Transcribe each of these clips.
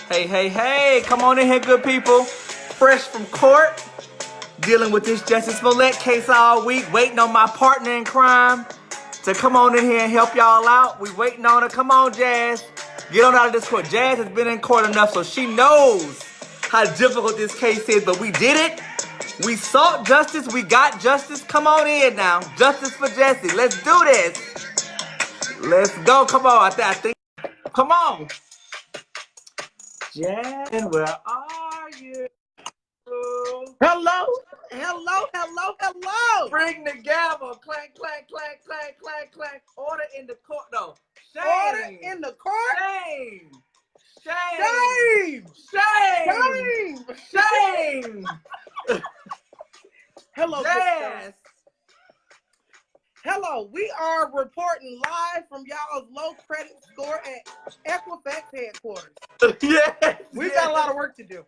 Hey, hey, hey, come on in here, good people. Fresh from court, dealing with this Jussie Smollette case all week, waiting on my partner in crime to come on in here and help y'all out. We waiting on her. Come on, Jazz. Get on out of this court. Jazz has been in court enough, so she knows how difficult this case is, but we did it. We sought justice. We got justice. Come on in now. Justice for Jussie. Let's do this. Let's go. Come on. I think. Come on. Jazz, where are you? Hello, hello. Bring the gavel. Clank, clank, clank, clank, clank, clank. Order in the court, though. Shame. Order in the court. Shame. Shame. Shame. Shame. Shame. Hello, Jazz. Hello, we are reporting live from y'all's low credit score at Equifax headquarters. Yes. We've got a lot of work to do.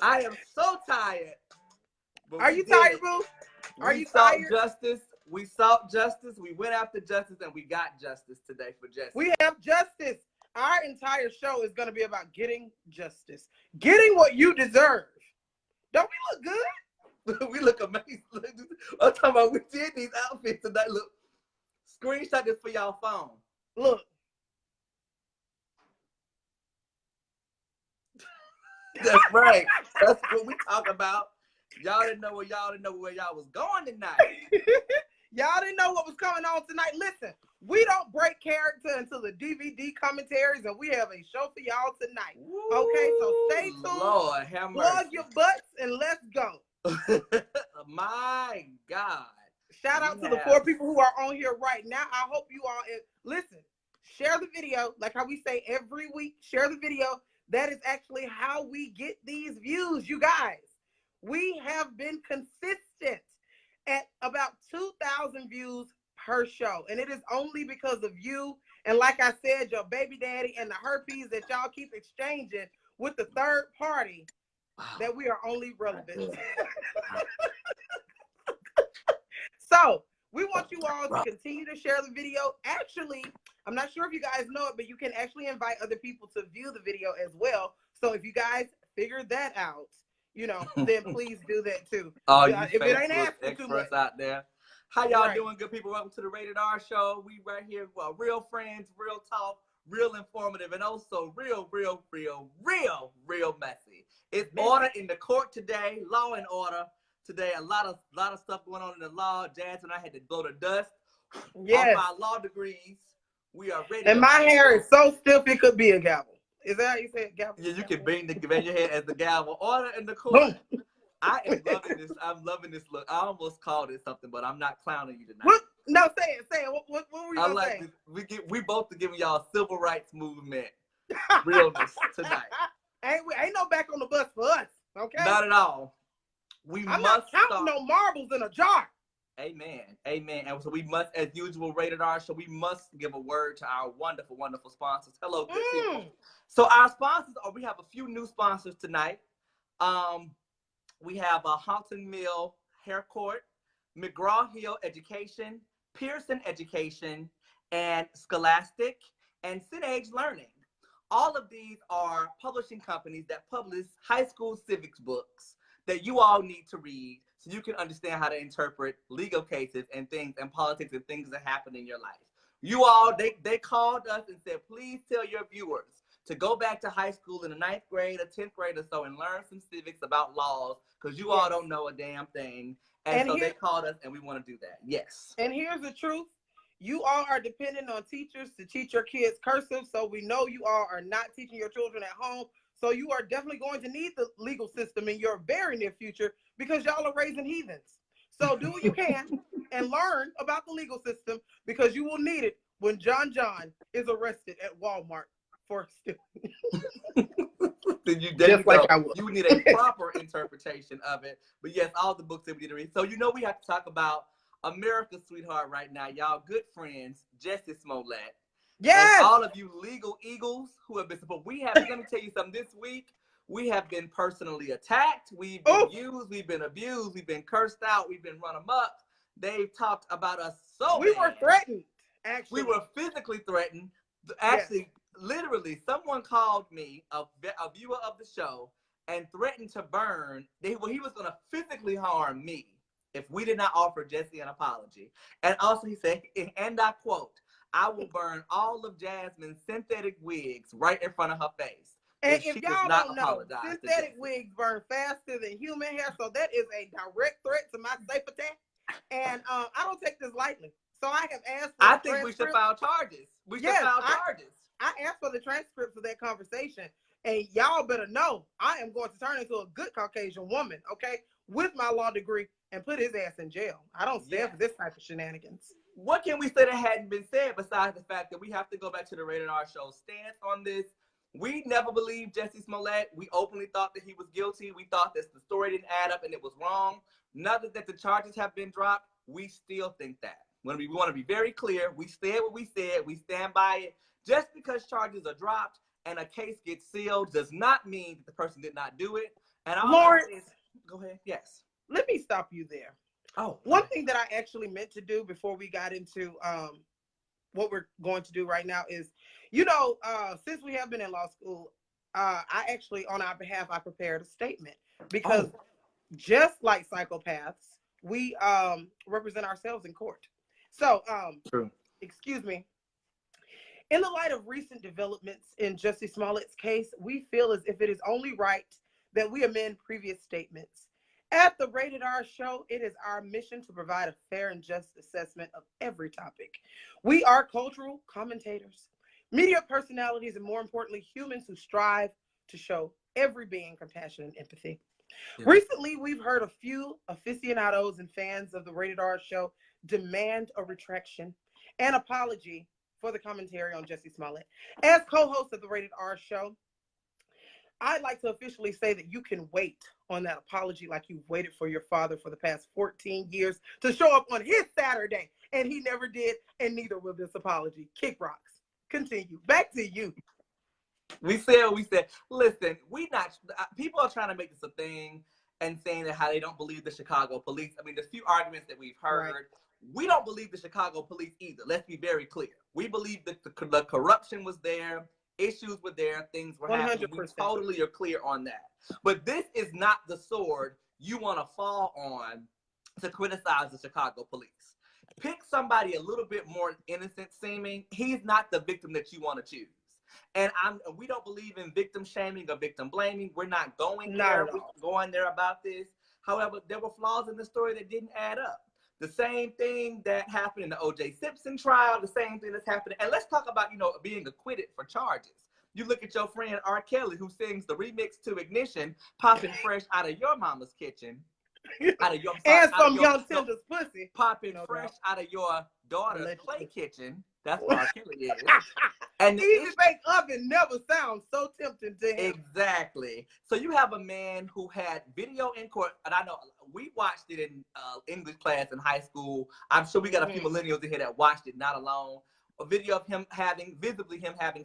I am so tired. Are you tired, boo? Are you tired? Justice. We sought justice. We went after justice, and we got justice today for Jussie. We have justice. Our entire show is going to be about getting justice, getting what you deserve. Don't we look good? We look amazing. I'm talking about we did these outfits tonight. Look, screenshot this for y'all phone. Look. That's right. That's what we talk about. Y'all didn't know where y'all was going tonight. Y'all didn't know what was coming on tonight. Listen, we don't break character until the DVD commentaries, and we have a show for y'all tonight. Ooh, okay, so stay tuned. Lord, have mercy. Plug your butts and let's go. My God. Shout out to the 4 people who are on here right now. I hope you all listen, share the video. Like how we say every week, share the video. That is actually how we get these views, you guys. We have been consistent at about 2,000 views per show. And it is only because of you. And like I said, your baby daddy and the herpes that y'all keep exchanging with the third party, that we are only relevant. So we want you all to continue to share the video. Actually, I'm not sure if you guys know it, but you can actually invite other people to view the video as well. So if you guys figure that out, then please do that too. Oh, if it ain't asking too much out there. How y'all doing, good people? Welcome to the Rated R Show. We right here, well, real friends, real talk, real informative, and also real messy. It's order in the court today, law and order today. A lot of stuff going on in the law. Jasmine and I had to blow the dust off our law degrees. We are ready. And my hair is so stiff it could be a gavel. Is that how you say it, gavel? Yeah, you can bang your head as the gavel. Order in the court. I am loving this. I'm loving this look. I almost called it something, but I'm not clowning you tonight. What? No, say it. What were you gonna say? We both are giving y'all civil rights movement realness tonight. Ain't no back on the bus for us, okay? Not at all. I'm not counting no marbles in a jar. Amen. And so we must, as usual, Rated R Show, we must give a word to our wonderful, wonderful sponsors. Hello, good people. So our sponsors we have a few new sponsors tonight. We have a Haunton Mill Hair Court, McGraw-Hill Education, Pearson Education, and Scholastic, and CinEdge Learning. All of these are publishing companies that publish high school civics books that you all need to read so you can understand how to interpret legal cases and things and politics and things that happen in your life. You all, they called us and said, please tell your viewers to go back to high school in the 9th grade or 10th grade or so and learn some civics about laws because you all don't know a damn thing. And so they called us and we want to do that. Yes. And here's the truth. You all are dependent on teachers to teach your kids cursive. So we know you all are not teaching your children at home. So you are definitely going to need the legal system in your very near future because y'all are raising heathens. So do what you can and learn about the legal system because you will need it when John is arrested at Walmart for stealing. Then you need a proper interpretation of it. But yes, all the books that we need to read. So we have to talk about America's sweetheart right now, y'all good friends, Jussie Smollette. Yes. And all of you legal eagles who have been supported. Let me tell you something. This week, we have been personally attacked. We've been used. We've been abused. We've been cursed out. We've been run amok. They've talked about us so We were threatened, actually. We were physically threatened. Actually, literally, someone called me, a viewer of the show, and threatened to burn. He was going to physically harm me if we did not offer Jussie an apology. And also he said, and I quote, "I will burn all of Jasmyne's synthetic wigs right in front of her face." And if y'all don't know, synthetic wigs burn faster than human hair, so that is a direct threat to my safe attack. And I don't take this lightly. So I have asked for I think we should file charges. We should file charges. I asked for the transcripts of that conversation, and y'all better know I am going to turn into a good Caucasian woman, okay, with my law degree, and put his ass in jail. I don't stand for this type of shenanigans. What can we say that hadn't been said besides the fact that we have to go back to the Rated R Show stance on this? We never believed Jussie Smollette. We openly thought that he was guilty. We thought that the story didn't add up and it was wrong. Now that the charges have been dropped, we still think that. We want to be very clear. We said what we said. We stand by it. Just because charges are dropped and a case gets sealed does not mean that the person did not do it. And Lawrence, go ahead. Yes. Let me stop you there. Oh, one thing that I actually meant to do before we got into what we're going to do right now is, since we have been in law school, I actually, on our behalf, I prepared a statement because just like psychopaths, we represent ourselves in court. So, True. Excuse me. In the light of recent developments in Jussie Smollette's case, we feel as if it is only right that we amend previous statements. At the Rated R Show, it is our mission to provide a fair and just assessment of every topic. We are cultural commentators, media personalities, and more importantly, humans who strive to show every being compassion and empathy. Yeah. Recently, we've heard a few aficionados and fans of the Rated R Show demand a retraction and apology for the commentary on Jussie Smollette. As co-host of the Rated R Show, I'd like to officially say that you can wait on that apology like you've waited for your father for the past 14 years to show up on his Saturday, and he never did, and neither will this apology. Kick rocks. Continue. Back to you. We said. Listen, people are trying to make this a thing and saying that how they don't believe the Chicago police. I mean, there's a few arguments that we've heard. Right. We don't believe the Chicago police either. Let's be very clear. We believe that the corruption was there. Issues were there, things were 100%. Happening. We totally are clear on that. But this is not the sword you want to fall on to criticize the Chicago police. Pick somebody a little bit more innocent seeming. He's not the victim that you want to choose. And we don't believe in victim shaming or victim blaming. We're not going there. We're going there about this. However, there were flaws in the story that didn't add up. The same thing that happened in the O.J. Simpson trial, the same thing that's happening. And let's talk about, being acquitted for charges. You look at your friend R. Kelly, who sings the remix to Ignition, popping fresh out of your mama's kitchen. And some young tender's pussy. Popping fresh out of your daughter's play kitchen. That's what R. Kelly is. And the easy bake oven never sounds so tempting to him. Exactly. So you have a man who had video in court, and I know we watched it in English class in high school. I'm sure we got a few millennials in here that watched it, not alone. A video of him having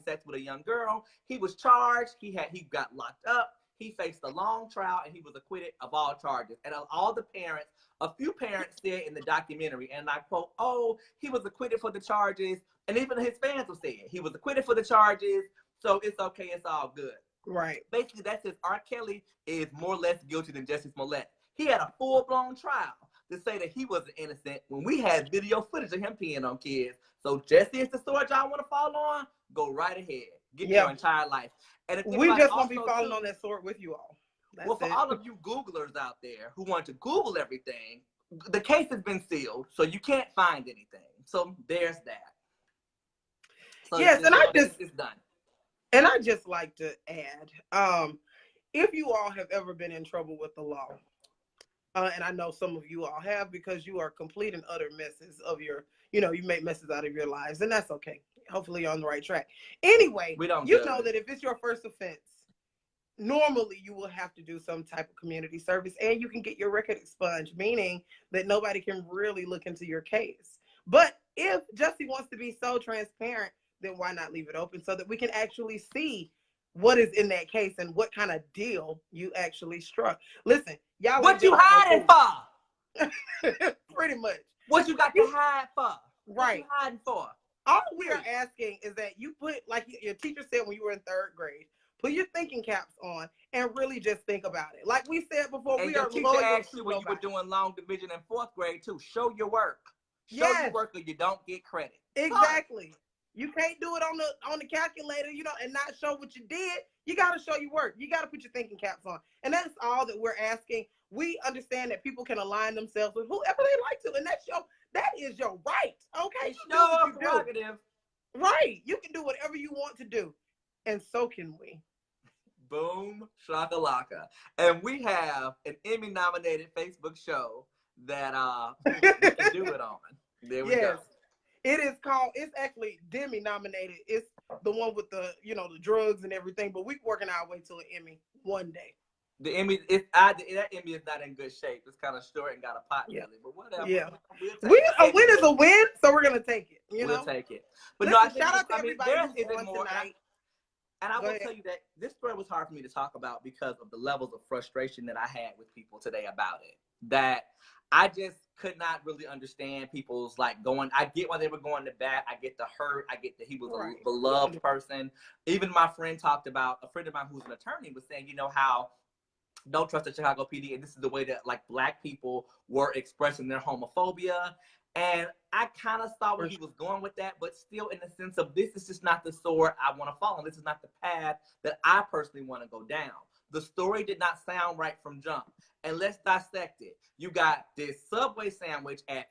sex with a young girl. He was charged. He got locked up. He faced a long trial, and he was acquitted of all charges. And all the parents, a few parents said in the documentary, and I quote, "Oh, he was acquitted for the charges." And even his fans were saying he was acquitted for the charges, so it's okay, it's all good. Right. Basically, that says R. Kelly is more or less guilty than Jussie Smollette. He had a full-blown trial to say that he wasn't innocent when we had video footage of him peeing on kids. So Jussie is the sword y'all want to fall on? Go right ahead. Get your entire life. And we just want to be falling on that sword with you all. That's for all of you Googlers out there who want to Google everything, the case has been sealed, so you can't find anything. So there's that. So yes, and it's done. And I just like to add, if you all have ever been in trouble with the law, and I know some of you all have because you are complete and utter messes of your, you make messes out of your lives, and that's okay. Hopefully you're on the right track. Anyway, you know that if it's your first offense, normally you will have to do some type of community service and you can get your record expunged, meaning that nobody can really look into your case. But if Jussie wants to be so transparent, then why not leave it open so that we can actually see what is in that case and what kind of deal you actually struck. Listen, y'all. What you hiding for? Pretty much. What you got to hide for? Right. What you hiding for? All we are asking is that you put, like your teacher said when you were in 3rd grade, put your thinking caps on and really just think about it. Like we said before, and we your are teacher loyal asked to you when you were nobody. doing long division in 4th grade too. Show your work. Show your work or you don't get credit. Exactly. You can't do it on the calculator, you know, and not show what you did. You got to show your work. You got to put your thinking caps on. And that's all that we're asking. We understand that people can align themselves with whoever they like to, and that is your right. Okay, it's your prerogative. Right. You can do whatever you want to do. And so can we. Boom, shakalaka. And we have an Emmy-nominated Facebook show that we can do it on. There we go. It is called, it's actually Demi nominated. It's the one with the, you know, the drugs and everything, but we're working our way to an Emmy one day. The Emmy, that Emmy is not in good shape. It's kind of short and got a pot belly, but whatever. Yeah. A win is a win, so we're going to take it. We'll take it. But listen, shout out to everybody who's on tonight. And I will tell you that this story was hard for me to talk about because of the levels of frustration that I had with people today about it. That I just could not really understand people's like going. I get why they were going to bat. I get the hurt. I get that he was a beloved person. Even my friend talked about, a friend of mine who's an attorney was saying, you know, how don't trust the Chicago PD. And this is the way that like Black people were expressing their homophobia. And I kind of saw where he was going with that, but still in the sense of this is just not the sword I want to follow. This is not the path that I personally want to go down. The story did not sound right from jump. And let's dissect it. You got this Subway sandwich at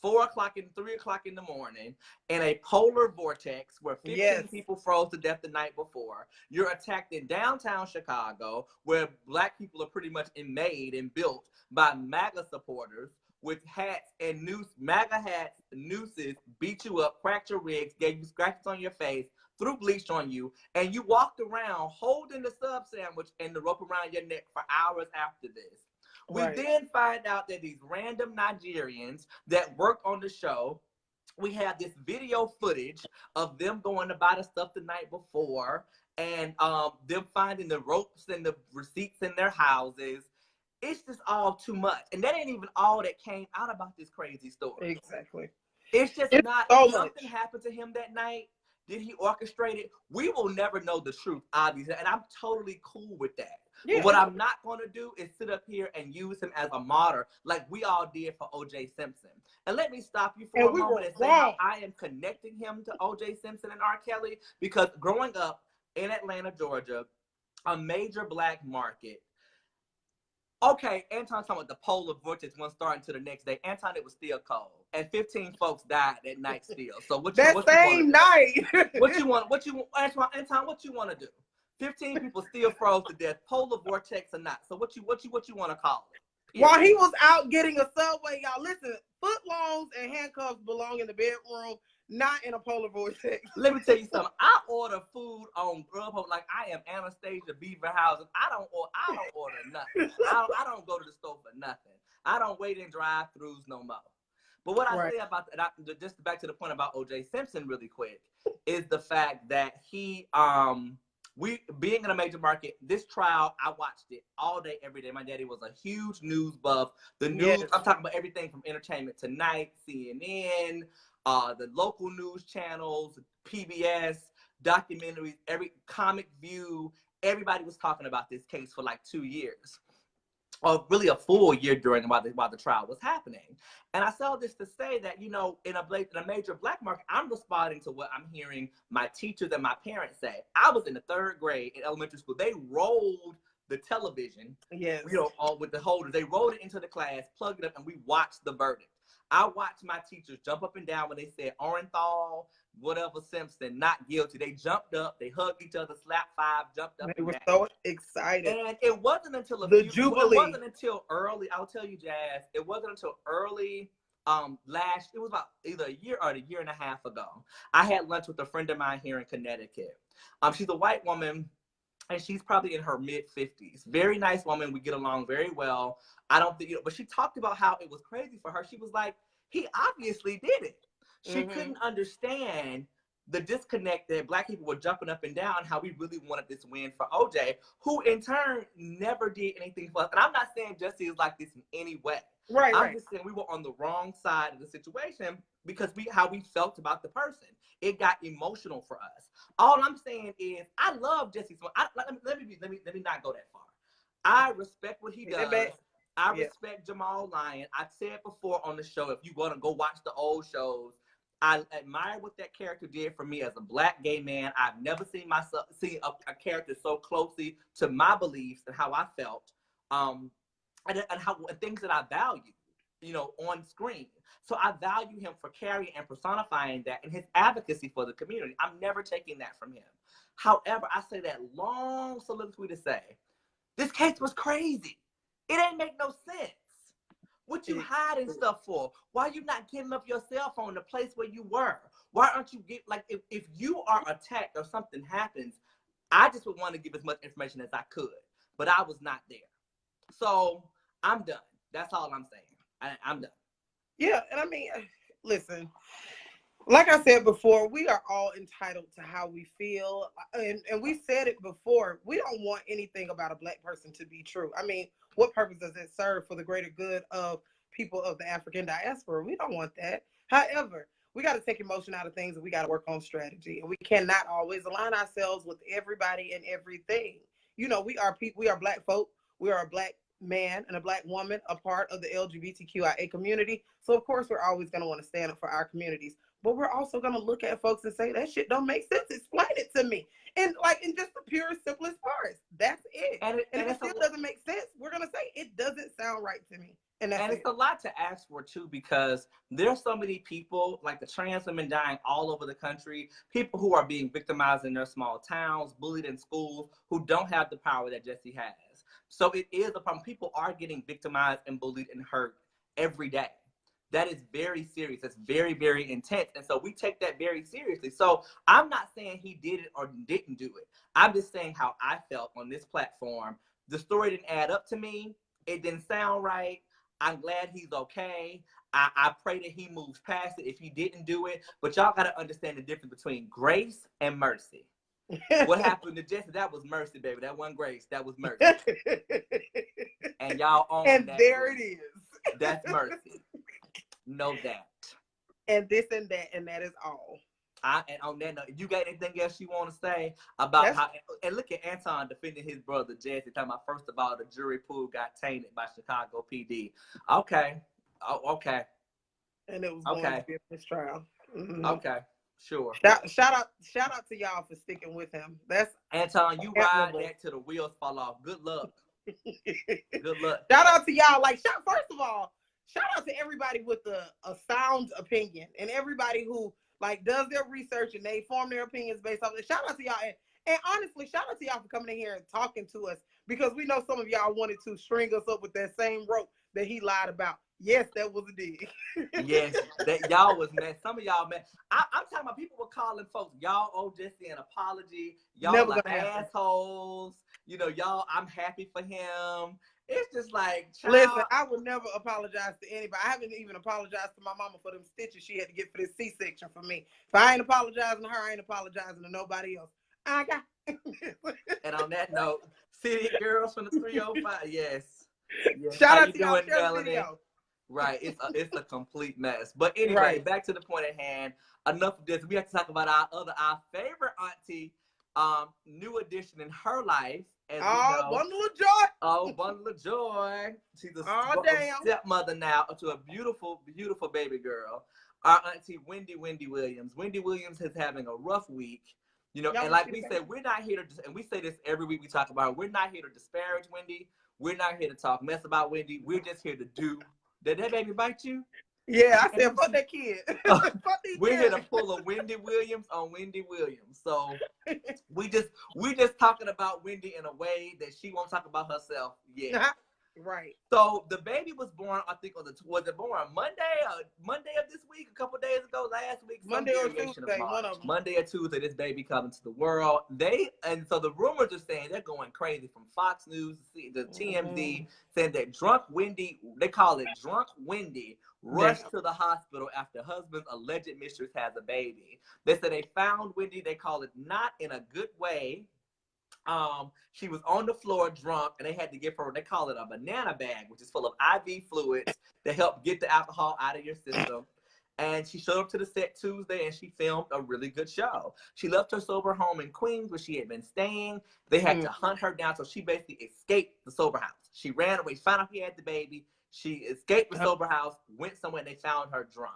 4 o'clock and 3 o'clock in the morning in a polar vortex where 15 people froze to death the night before. You're attacked in downtown Chicago where Black people are pretty much made and built by MAGA supporters with hats and MAGA hats, nooses, beat you up, cracked your ribs, gave you scratches on your face, threw bleach on you, and you walked around holding the sub sandwich and the rope around your neck for hours after this. We then find out that these random Nigerians that work on the show, we have this video footage of them going to buy the stuff the night before and them finding the ropes and the receipts in their houses. It's just all too much. And that ain't even all that came out about this crazy story. Exactly. It's just not something happened to him that night. Did he orchestrate it? We will never know the truth, obviously. And I'm totally cool with that. Yeah. But what I'm not going to do is sit up here and use him as a martyr like we all did for O.J. Simpson. And let me stop you for a moment and say how I am connecting him to O.J. Simpson and R. Kelly. Because growing up in Atlanta, Georgia, a major Black market, okay, Anton talking about the polar vortex one starting to the next day. Anton, it was still cold. And 15 folks died that night still. So what you Anton, what you want to do? 15 people still froze to death, polar vortex or not. So what you want to call it? While he was out getting a Subway, y'all listen, footlongs and handcuffs belong in the bedroom, not in a polar vortex. Let me tell you something. I order food on Grubhub like I am Anastasia Beaverhausen. I don't order nothing. I don't go to the store for nothing. I don't wait in drive-thrus no more. But what I say about that, just back to the point about O.J. Simpson really quick, is the fact that he, we being in a major market, this trial, I watched it all day, every day. My daddy was a huge news buff. The news, I'm talking about everything from Entertainment Tonight, CNN, the local news channels, PBS, documentaries, every Comic View, everybody was talking about this case for like 2 years. Or really a full year while the trial was happening. And I saw this to say that, you know, in a major Black market, I'm responding to what I'm hearing my teachers and my parents say. I was in the 3rd grade in elementary school. They rolled the television, you know, with the holders. They rolled it into the class, plugged it up, and we watched the verdict. I watched my teachers jump up and down when they said Orenthal, whatever Simpson, not guilty. They jumped up, they hugged each other, slapped 5, jumped up. They were so excited. And it wasn't until early, I'll tell you, Jazz, it wasn't until early it was about either a year or a year and a half ago. I had lunch with a friend of mine here in Connecticut. She's a white woman. And she's probably in her mid-50s. Very nice woman. We get along very well. I don't think, but she talked about how it was crazy for her. She was like, he obviously did it. She couldn't understand the disconnect that Black people were jumping up and down, how we really wanted this win for OJ, who in turn never did anything for us. And I'm not saying Jussie is like this in any way. I'm just saying we were on the wrong side of the situation because how we felt about the person. It got emotional for us. All I'm saying is I love Jussie. Let me not go that far. I respect what he does. I respect Jamal Lyon. I've said before on the show, if you want to go watch the old shows, I admire what that character did for me as a Black gay man. I've never seen a character so closely to my beliefs and how I felt, and things that I value, on screen. So I value him for carrying and personifying that and his advocacy for the community. I'm never taking that from him. However, I say that long soliloquy to say, this case was crazy. It ain't make no sense. What you hiding stuff for? Why you not giving up your cell phone, the place where you were? Why aren't you if you are attacked or something happens, I just would want to give as much information as I could, but I was not there. So I'm done. That's all I'm saying. I'm done. Yeah, and I mean, listen, like I said before, we are all entitled to how we feel. And we said it before, we don't want anything about a Black person to be true. I mean, what purpose does it serve for the greater good of people of the African diaspora? We don't want that. However, we got to take emotion out of things and we got to work on strategy. And we cannot always align ourselves with everybody and everything. We are people, we are Black folk. We are a Black man and a Black woman, a part of the LGBTQIA community. So of course, we're always going to want to stand up for our communities. But we're also going to look at folks and say, that shit don't make sense. Explain it to me. And in just the purest, simplest parts. That's it. And if it still doesn't make sense, we're going to say, it doesn't sound right to me. And it's a lot to ask for, too, because there's so many people, like the trans women dying all over the country, people who are being victimized in their small towns, bullied in schools, who don't have the power that Jussie has. So it is a problem. People are getting victimized and bullied and hurt every day. That is very serious. It's very, very intense. And so we take that very seriously. So I'm not saying he did it or didn't do it. I'm just saying how I felt on this platform. The story didn't add up to me. It didn't sound right. I'm glad he's okay. I pray that he moves past it if he didn't do it. But y'all got to understand the difference between grace and mercy. What happened to Jussie? That was mercy, baby. That wasn't grace. That was mercy. And y'all own that. And there it is. That's mercy. Know that. And this and that, and that is all. And on that note, you got anything else you want to say about how? And look at Anton defending his brother Jasmyne, talking about, first of all, the jury pool got tainted by Chicago PD. Okay. Okay. And it was going to be a mistrial. Mm-hmm. Okay. Sure. Shout out to y'all for sticking with him. That's Anton. You ride that till the wheels fall off. Good luck. Good luck. Shout out to y'all. First of all, shout out to everybody with a sound opinion and everybody who does their research and they form their opinions based off it. Shout out to y'all. And honestly, shout out to y'all for coming in here and talking to us, because we know some of y'all wanted to string us up with that same rope that he lied about. Yes, that was a dig. Yes, that y'all was mad. Some of y'all mad. I'm talking about people were calling folks, y'all owe Jussie an apology. Y'all Never like assholes. Y'all, I'm happy for him. It's just like, child. Listen, I would never apologize to anybody. I haven't even apologized to my mama for them stitches she had to get for this C-section for me. If I ain't apologizing to her, I ain't apologizing to nobody else. I got. And on that note, City Girls from the 305. Yes. Shout out to y'all. Share the video. Right. It's a complete mess. But anyway, back to the point at hand. Enough of this. We have to talk about our favorite auntie, new addition in her life. Bundle of joy. Oh, bundle of joy. She's a stepmother now to a beautiful, beautiful baby girl. Our auntie, Wendy Williams. Wendy Williams is having a rough week. And like we said, we're not here to, and we say this every week we talk about her, we're not here to disparage Wendy. We're not here to talk mess about Wendy. We're just here to do. Did that baby bite you? Yeah, I said, fuck that kid. We're here to pull a Wendy Williams on Wendy Williams. So we just talking about Wendy in a way that she won't talk about herself yet. Right. So the baby was born, I think, was it born Monday of this week, a couple of days ago, last week, Monday or Tuesday, one of them. Monday or Tuesday, this baby coming to the world. And so the rumors are saying they're going crazy from Fox News to TMZ, saying that drunk Wendy, they call it drunk Wendy, rushed to the hospital after husband's alleged mistress has a baby. They said they found Wendy, they call it not in a good way. She was on the floor drunk, and they had to give her, they call it a banana bag, which is full of IV fluids to help get the alcohol out of your system. And she showed up to the set Tuesday, and she filmed a really good show. She left her sober home in Queens, where she had been staying. They had to hunt her down, so she basically escaped the sober house. She ran away, found out he had the baby. She escaped the sober house, went somewhere, and they found her drunk.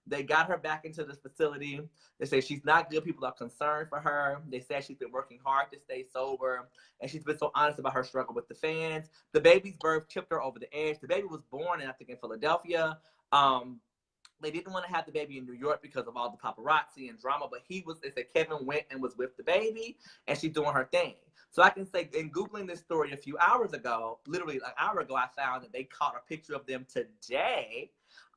They got her back into the facility. They say she's not good. People are concerned for her. They said she's been working hard to stay sober, and she's been so honest about her struggle with the fans. The baby's birth tipped her over the edge. The baby was born, I think, in Philadelphia. They didn't want to have the baby in New York because of all the paparazzi and drama, but they said Kevin went and was with the baby, and she's doing her thing. So I can say, in Googling this story a few hours ago, literally an hour ago, I found that they caught a picture of them today.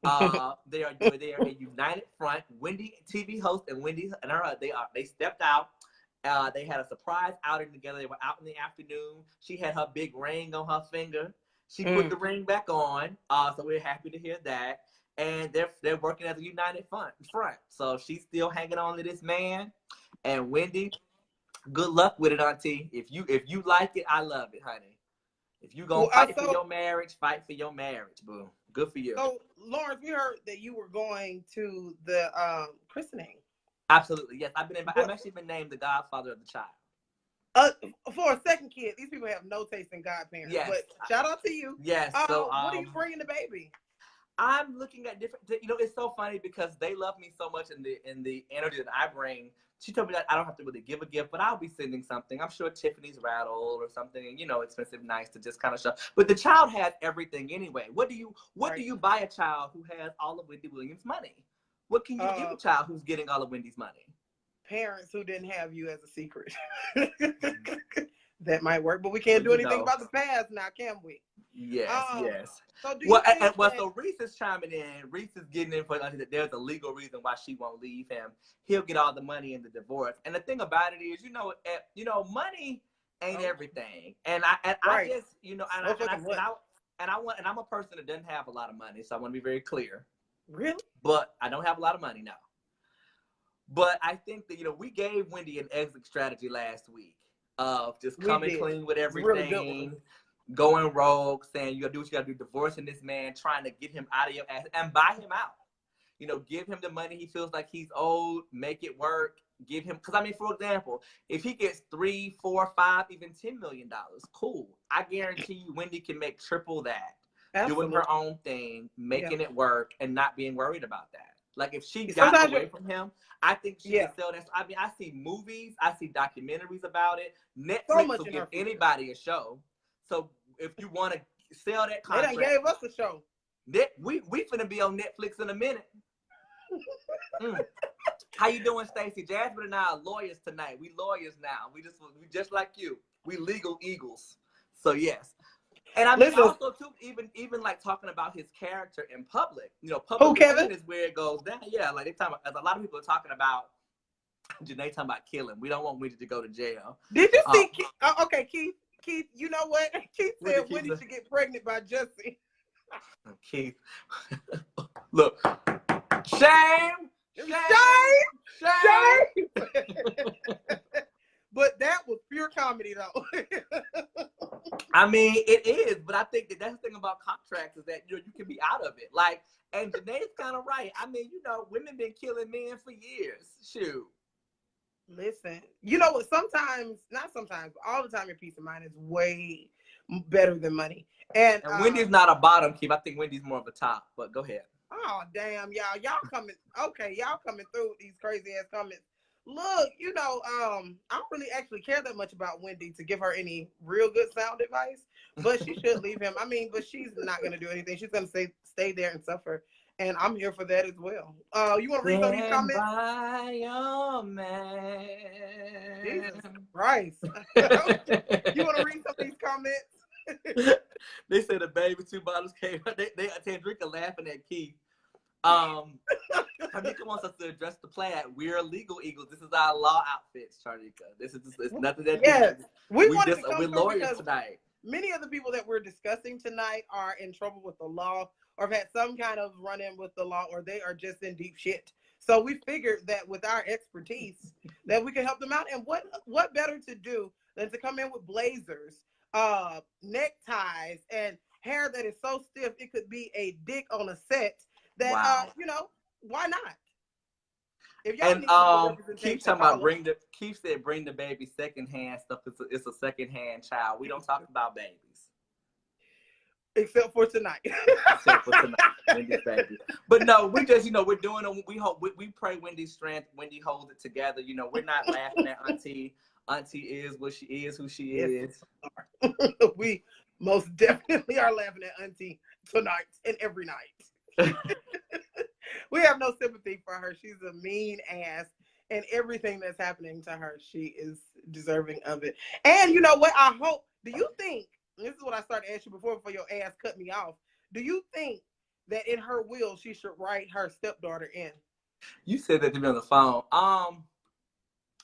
They are a united front. Wendy, TV host, and Wendy and her, they stepped out. They had a surprise outing together. They were out in the afternoon. She had her big ring on her finger. She put the ring back on. So we're happy to hear that. And they're working as a united front. So she's still hanging on to this man. And Wendy, good luck with it, auntie. If you like it, I love it, honey. If you gonna fight for your marriage, fight for your marriage, boo. Good for you. So, Lawrence, we heard that you were going to the christening. Absolutely, yes. I've actually been named the godfather of the child. For a second kid, these people have no taste in godparents. Yes. But shout out to you. Yes. So, what are you bringing the baby? I'm looking at different. It's so funny because they love me so much in the energy that I bring. She told me that I don't have to really give a gift, but I'll be sending something. I'm sure Tiffany's rattle or something, expensive, nice to just kind of show. But the child has everything anyway. What do you buy a child who has all of Wendy Williams' money? What can you give a child who's getting all of Wendy's money? Parents who didn't have you as a secret. That might work, but we can't do anything about the past now, can we? Yes, yes. So so Reese is chiming in. Reese is getting in for that there's a legal reason why she won't leave him. He'll get all the money in the divorce. And the thing about it is, money ain't everything. And I just, I'm a person that doesn't have a lot of money, so I want to be very clear. Really? But I don't have a lot of money now. But I think that we gave Wendy an exit strategy last week of just coming clean with everything. Really going rogue, saying you gotta do what you gotta do, divorcing this man, trying to get him out of your ass and buy him out. Give him the money he feels like he's owed, make it work, give him, because for example, if he gets $3, $4, $5, even $10 million, cool. I guarantee you Wendy can make triple that. Absolutely. Doing her own thing, making it work, and not being worried about that. Like if she got away from him, I think she could sell that. I see movies, I see documentaries about it. Netflix will give anybody a show. So if you want to sell that contract, they done gave us a show. We finna be on Netflix in a minute. How you doing, Stacey? Jasmine and I are lawyers tonight. We lawyers now. We just like you. We legal eagles. So yes. And also too, even like talking about his character in public. Public Kevin is where it goes down. Yeah, like they talking about, as a lot of people are talking about. Janae talking about killing. We don't want Wendy to go to jail. Did you see? Okay, Keith, you know what? Keith said Wendy should get pregnant by Jussie. Keith, look, shame. But that was pure comedy, though. It is, but I think that's the thing about contracts is that you can be out of it. Like, and Janae's kind of right. Women been killing men for years. Shoot. Listen, what? Not sometimes, but all the time, your peace of mind is way better than money. And Wendy's not a bottom, Keith. I think Wendy's more of a top. But go ahead. Oh damn, y'all coming? Okay, y'all coming through with these crazy ass comments. Look, I don't really actually care that much about Wendy to give her any real good sound advice, but she should leave him. But she's not gonna do anything. She's gonna stay there and suffer. And I'm here for that as well. You want to read some of these comments? By your man. Jesus Christ. You want to read some of these comments? They said the baby 2 bottles came. They Tandrika laughing at Keith. Tamika wants us to address the play at We're Legal Eagles. This is our law outfits, Charnika. It's nothing that we're lawyers tonight. Many of the people that we're discussing tonight are in trouble with the law, or have had some kind of run-in with the law, or they are just in deep shit. So we figured that with our expertise, that we can help them out. And what better to do than to come in with blazers, neckties, and hair that is so stiff it could be a dick on a set. That why not? If y'all Keith talking about Keith said bring the baby secondhand stuff. It's a secondhand child. We don't talk about babies. Except for tonight. Wendy's baby. But no, we just, we're doing it. We hope we pray Wendy's strength. Wendy holds it together. We're not laughing at Auntie. Auntie is what she is, who she is. We most definitely are laughing at Auntie tonight and every night. We have no sympathy for her. She's a mean ass, and everything that's happening to her, she is deserving of it. And you know what? I hope, do you think, this is what I started asking you before your ass cut me off, do you think that in her will she should write her stepdaughter in? You said that to me on the phone.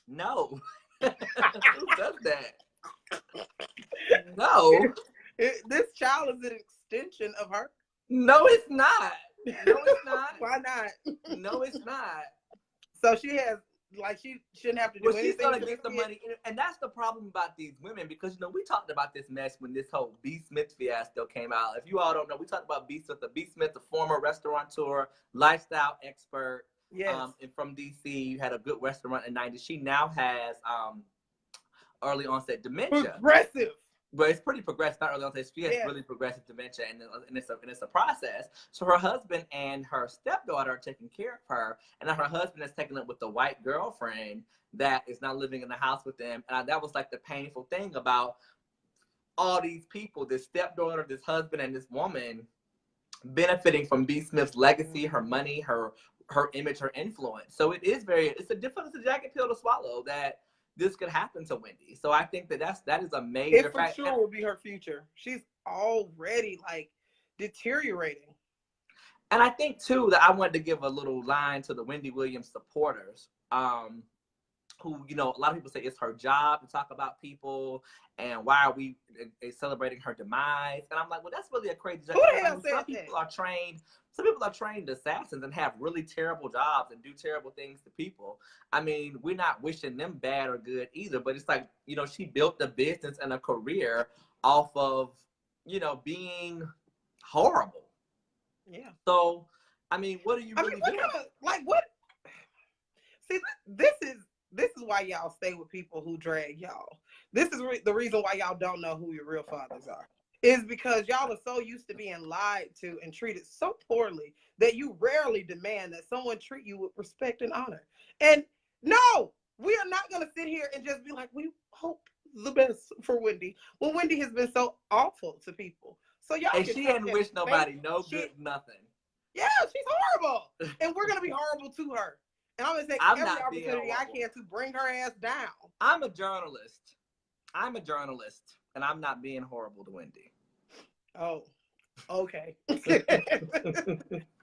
No. Who does that? No. This child is an extension of her. No, it's not. No, it's not. Why not? No, it's not. So she has, she shouldn't have to do anything. She's gonna get the money, and that's the problem about these women, because we talked about this mess when this whole B. Smith fiasco came out. If you all don't know, we talked about B. Smith. B. Smith, a former restaurateur, lifestyle expert, and from DC, you had a good restaurant in the 90s. She now has early onset dementia. Progressive. But it's pretty progressive. Not early onset. She has really progressive dementia, and it's a process. So her husband and her stepdaughter are taking care of her, and then her husband is taking it with the white girlfriend that is now living in the house with them. And that was like the painful thing about all these people: this stepdaughter, this husband, and this woman benefiting from B. Smith's legacy, her money, her image, her influence. So it's a jagged pill to swallow that this could happen to Wendy. So I think that is a major fact. It for sure will be her future. She's already deteriorating. And I think too that I wanted to give a little line to the Wendy Williams supporters, who, a lot of people say it's her job to talk about people, and why are we celebrating her demise? And I'm like, well, that's really a crazy job. Some people are trained assassins and have really terrible jobs and do terrible things to people. I mean, we're not wishing them bad or good either, but it's like, she built a business and a career off of, being horrible. Yeah. So, I mean, what are you really doing? What? See, this is why y'all stay with people who drag y'all. This is the reason why y'all don't know who your real fathers are. Is because y'all are so used to being lied to and treated so poorly that you rarely demand that someone treat you with respect and honor. And no, we are not going to sit here and just be like, we hope the best for Wendy, when Wendy has been so awful to people. So y'all, and she hadn't wished nobody no good nothing. Yeah, she's horrible, and we're going to be horrible to her. And I'm going to take every opportunity I can to bring her ass down. I'm a journalist, and I'm not being horrible to Wendy. Oh, okay.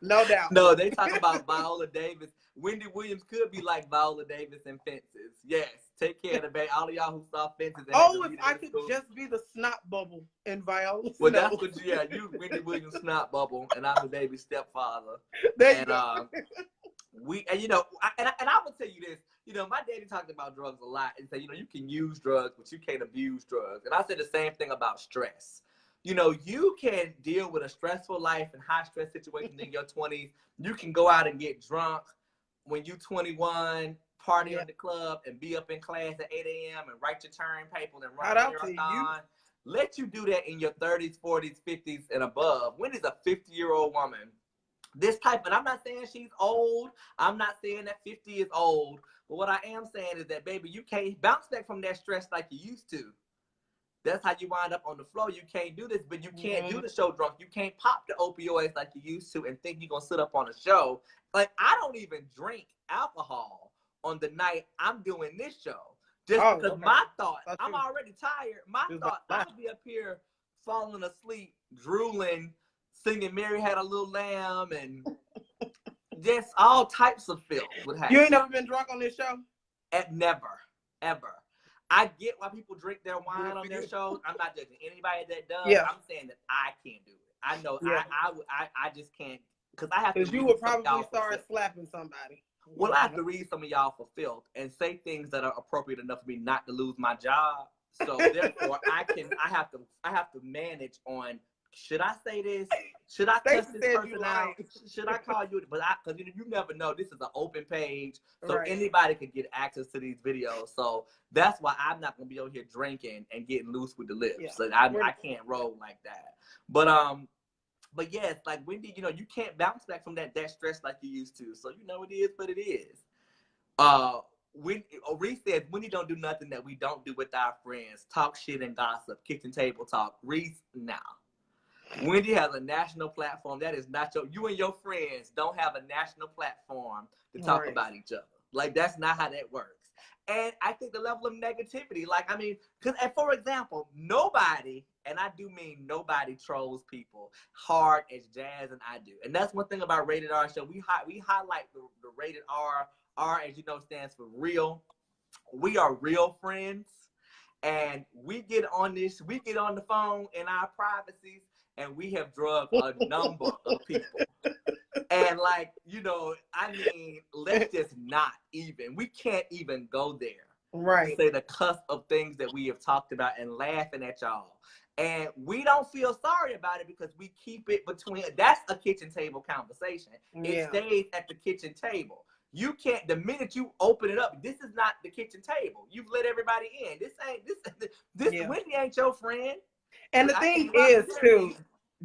No doubt. No, they talk about Viola Davis. Wendy Williams could be like Viola Davis in Fences. Yes, take care of the baby. All of y'all who saw Fences. If I could just be the snot bubble in Viola. Well, that's what you Wendy Williams snot bubble, and I'm the baby's stepfather. There you go. I would tell you this. My daddy talked about drugs a lot and said, you can use drugs, but you can't abuse drugs. And I said the same thing about stress. You can deal with a stressful life and high stress situations in your 20s. You can go out and get drunk when you're 21, party in the club, and be up in class at 8 a.m. and write your turn paper and run a marathon. Let you do that in your 30s, 40s, 50s, and above. Wendy's a 50-year-old woman. And I'm not saying she's old. I'm not saying that 50 is old. But what I am saying is that, baby, you can't bounce back from that stress like you used to. That's how you wind up on the floor. You can't do this, but you can't do the show drunk. You can't pop the opioids like you used to and think you're going to sit up on a show. I don't even drink alcohol on the night I'm doing this show. Just because my thought, I'm already tired. My thought, I'll be up here falling asleep, drooling, singing Mary Had a Little Lamb, and just all types of filth would happen. You ain't never been drunk on this show? Never, ever. I get why people drink their wine on their shows. I'm not judging anybody that does. Yeah. I'm saying that I can't do it. I know Yeah. I just can't, because I have to. Because you would probably start slapping somebody. Well, I have to read some of y'all for filth and say things that are appropriate enough for me not to lose my job. So therefore, I have to manage on. Should I say this? Should I cuss this person out? Should I call you? But because you never know. This is an open page, so anybody could get access to these videos. So that's why I'm not gonna be over here drinking and getting loose with the lips. Yeah. So I can't roll like that. But yes, like Wendy, you can't bounce back from that stress like you used to. So it is what it is. Reese says Wendy don't do nothing that we don't do with our friends. Talk shit and gossip, kitchen table talk. Reese, nah. Wendy has a national platform. That is not you and your friends don't have a national platform to talk about each other. Like, that's not how that works. And I think the level of negativity, because for example, nobody, and I do mean nobody, trolls people hard as Jazz and I do. And that's one thing about Rated R Show. We highlight the Rated R. R, as you know, stands for real. We are real friends. And we get on the phone in our privacies, and we have drugged a number of people. And let's just not even. We can't even go there. Right. Say the cusp of things that we have talked about and laughing at y'all. And we don't feel sorry about it because we keep it between. That's a kitchen table conversation. Yeah. It stays at the kitchen table. You can't, the minute you open it up, this is not the kitchen table. You've let everybody in. Wendy ain't your friend. And the thing is, too,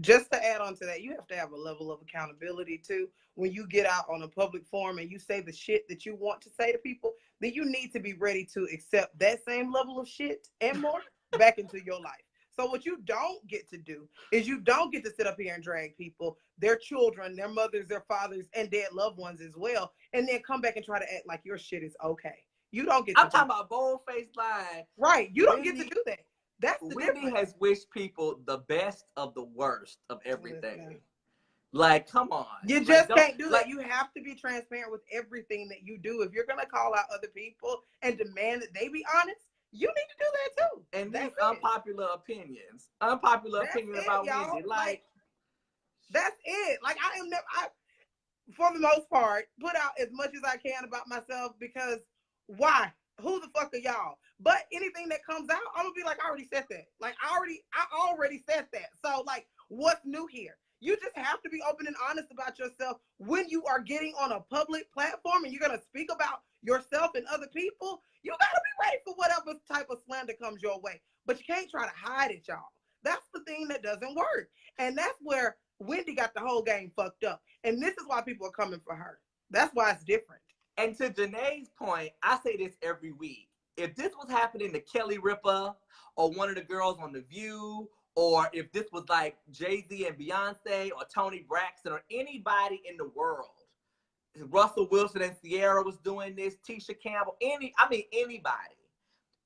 just to add on to that, you have to have a level of accountability, too. When you get out on a public forum and you say the shit that you want to say to people, then you need to be ready to accept that same level of shit and more back into your life. So what you don't get to do is you don't get to sit up here and drag people, their children, their mothers, their fathers, and dead loved ones as well, and then come back and try to act like your shit is okay. You don't get to I'm talking about bold-faced lying. Right. You don't get to do that. That's the difference. Wendy has wished people the best of the worst of everything. Like, come on. You just can't do that. You have to be transparent with everything that you do. If you're going to call out other people and demand that they be honest, you need to do that too. And these unpopular opinions. Unpopular opinion about Wendy. That's it. Like, I for the most part, put out as much as I can about myself, because why? Who the fuck are y'all? But anything that comes out, I'm gonna be like, I already said that. Like, I already said that. So, like, what's new here? You just have to be open and honest about yourself when you are getting on a public platform and you're gonna speak about yourself and other people. You gotta be ready for whatever type of slander comes your way. But you can't try to hide it, y'all. That's the thing that doesn't work. And that's where Wendy got the whole game fucked up. And this is why people are coming for her. That's why it's different. And to Janae's point, I say this every week. If this was happening to Kelly Ripa or one of the girls on The View, or if this was like Jay-Z and Beyonce or Toni Braxton or anybody in the world, Russell Wilson and Ciara was doing this, Tisha Campbell, anybody,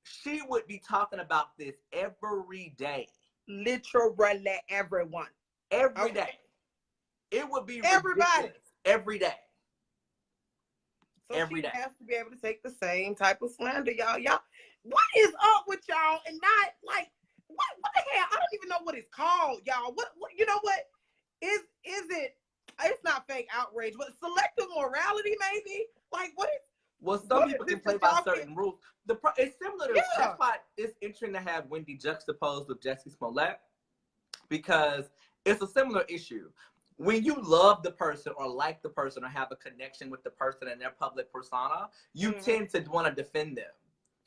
she would be talking about this every day. Literally everyone. Every day. It would be everybody. Every day. So every day. Has to be able to take the same type of slander, y'all. What is up with y'all? And not like, what the hell? I don't even know what it's called, y'all. What you know what? Is it? It's not fake outrage, but selective morality, maybe. Like, what is? Well, some people can play by certain rules. It's similar to that's why it's interesting to have Wendy juxtaposed with Jussie Smollette, because it's a similar issue. When you love the person or like the person or have a connection with the person and their public persona, you tend to want to defend them.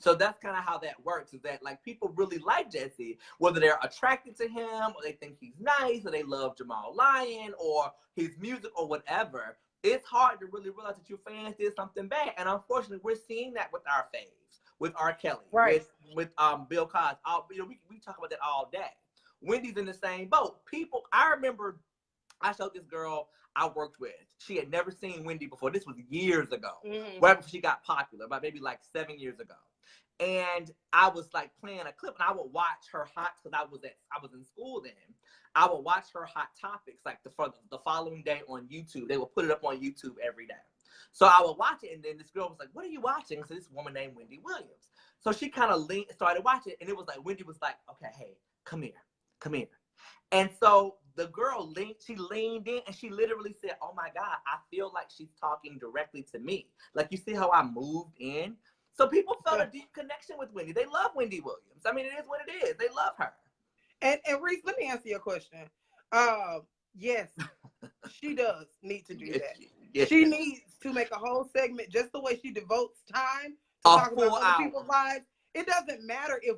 So that's kind of how that works, is that like people really like Jussie, whether they're attracted to him or they think he's nice or they love Jamal Lyon or his music or whatever. It's hard to really realize that your fans did something bad. And unfortunately, we're seeing that with our faves, with R. Kelly, with Bill Cosby. We talk about that all day. Wendy's in the same boat. I remember I showed this girl I worked with. She had never seen Wendy before. This was years ago, right before she got popular, about maybe like 7 years ago. And I was like playing a clip, and I would watch her hot, because I was in school then. I would watch her hot topics like the following day on YouTube. They would put it up on YouTube every day. So I would watch it, and then this girl was like, "What are you watching?" So this woman named Wendy Williams. So she kind of started watching it, and it was like Wendy was like, "Okay, hey, come here." And so the girl leaned in, and she literally said, "Oh my God, I feel like she's talking directly to me. Like, you see how I moved in?" So people felt a deep connection with Wendy. They love Wendy Williams. I mean, it is what it is. They love her. And Reese, let me answer your question. Yes, she does need to do that. Yes. She needs to make a whole segment just the way she devotes time to talk about other people's lives. It doesn't matter if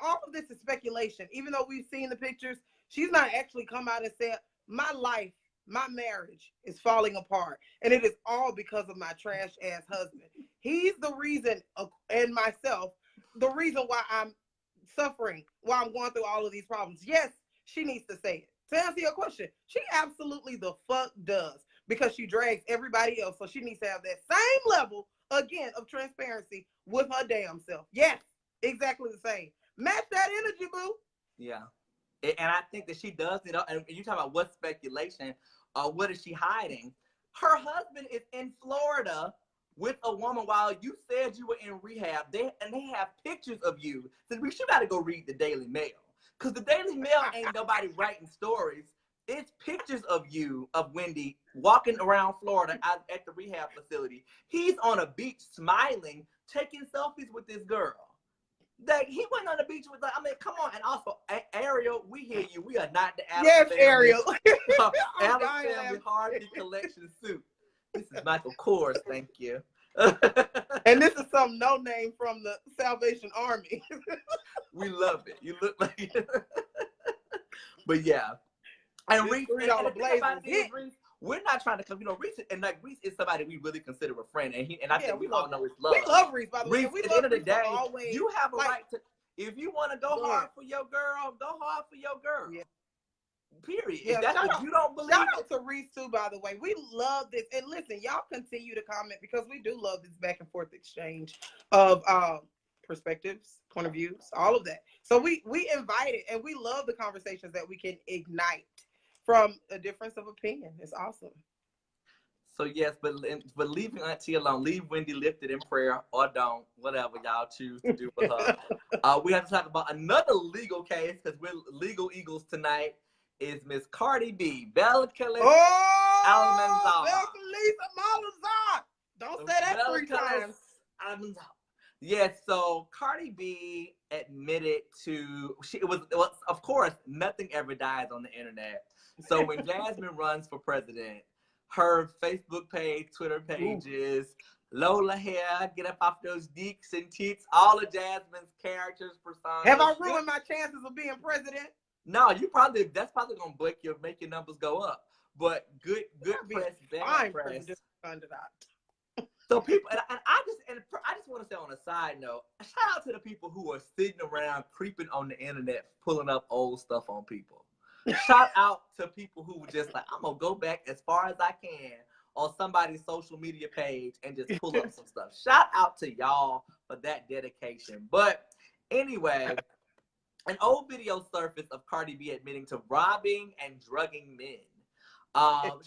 all of this is speculation. Even though we've seen the pictures, she's not actually come out and said, my life, my marriage is falling apart. And it is all because of my trash ass husband. He's the reason, and myself, the reason why I'm suffering, why I'm going through all of these problems. Yes, she needs to say it. To answer your question, she absolutely the fuck does, because she drags everybody else. So she needs to have that same level, again, of transparency with her damn self. Yes, exactly the same. Match that energy, boo. Yeah. And I think that she does it. And you talk about what speculation, what is she hiding? Her husband is in Florida with a woman while you said you were in rehab. They have pictures of you. So you got to go read the Daily Mail. Because the Daily Mail ain't nobody writing stories. It's pictures of you, of Wendy, walking around Florida at the rehab facility. He's on a beach smiling, taking selfies with this girl. He went on the beach with, I mean, come on. And also, Ariel, we hear you. We are not the Adams family. Ariel. Adams family Harvey collection suit. This is Michael Kors, thank you. And this is some no name from the Salvation Army. We love it. You look like it. But yeah. And Reese, we're not trying to come, Reese, and like Reese is somebody we really consider a friend, and I think we all know his love. We love Reese, by the way. Reese, at the end of the day, you have a right to, if you want to go hard for your girl, go hard for your girl. Yeah. Period. Yeah, if you don't believe shout out to Reese too, by the way. We love this. And listen, y'all continue to comment, because we do love this back and forth exchange of perspectives, point of views, all of that. So we invite it, and we love the conversations that we can ignite from a difference of opinion. It's awesome. So yes, but leaving Auntie alone, leave Wendy lifted in prayer, or don't, whatever y'all choose to do for her. We have to talk about another legal case, because we're legal eagles tonight. Is Miss Cardi B, Bella Callis, Almanzar. Don't say that 3 times. Yes, so Cardi B admitted to, it was of course, nothing ever dies on the internet. So when Jasmyne runs for president, her Facebook page, Twitter pages, Lola hair, get up off those deeks and teats, all of Jasmine's characters, personas. Have I ruined my chances of being president? No, that's probably gonna make your numbers go up. But good press, bad press. So people, and I just want to say on a side note, shout out to the people who are sitting around creeping on the internet, pulling up old stuff on people. Shout out to people who were just like, I'm gonna go back as far as I can on somebody's social media page and just pull up some stuff. Shout out to y'all for that dedication. But anyway. An old video surfaced of Cardi B admitting to robbing and drugging men.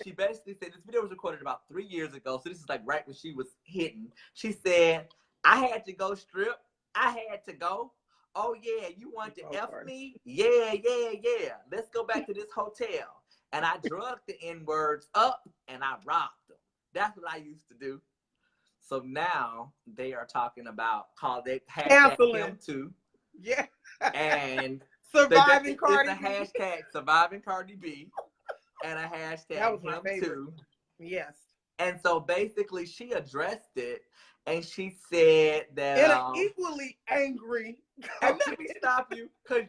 She basically said, this video was recorded about 3 years ago, so this is like right when she was hitting. She said, I had to go strip. I had to go. Oh, yeah, you want to F me? Yeah. Let's go back to this hotel. And I drugged the N-words up, and I robbed them. That's what I used to do. So now they are talking about how they had him too. Yeah. And surviving Cardi B. It's a hashtag surviving Cardi B and a hashtag him too. Yes. And so basically she addressed it, and she said that in an equally angry. And let me stop you, because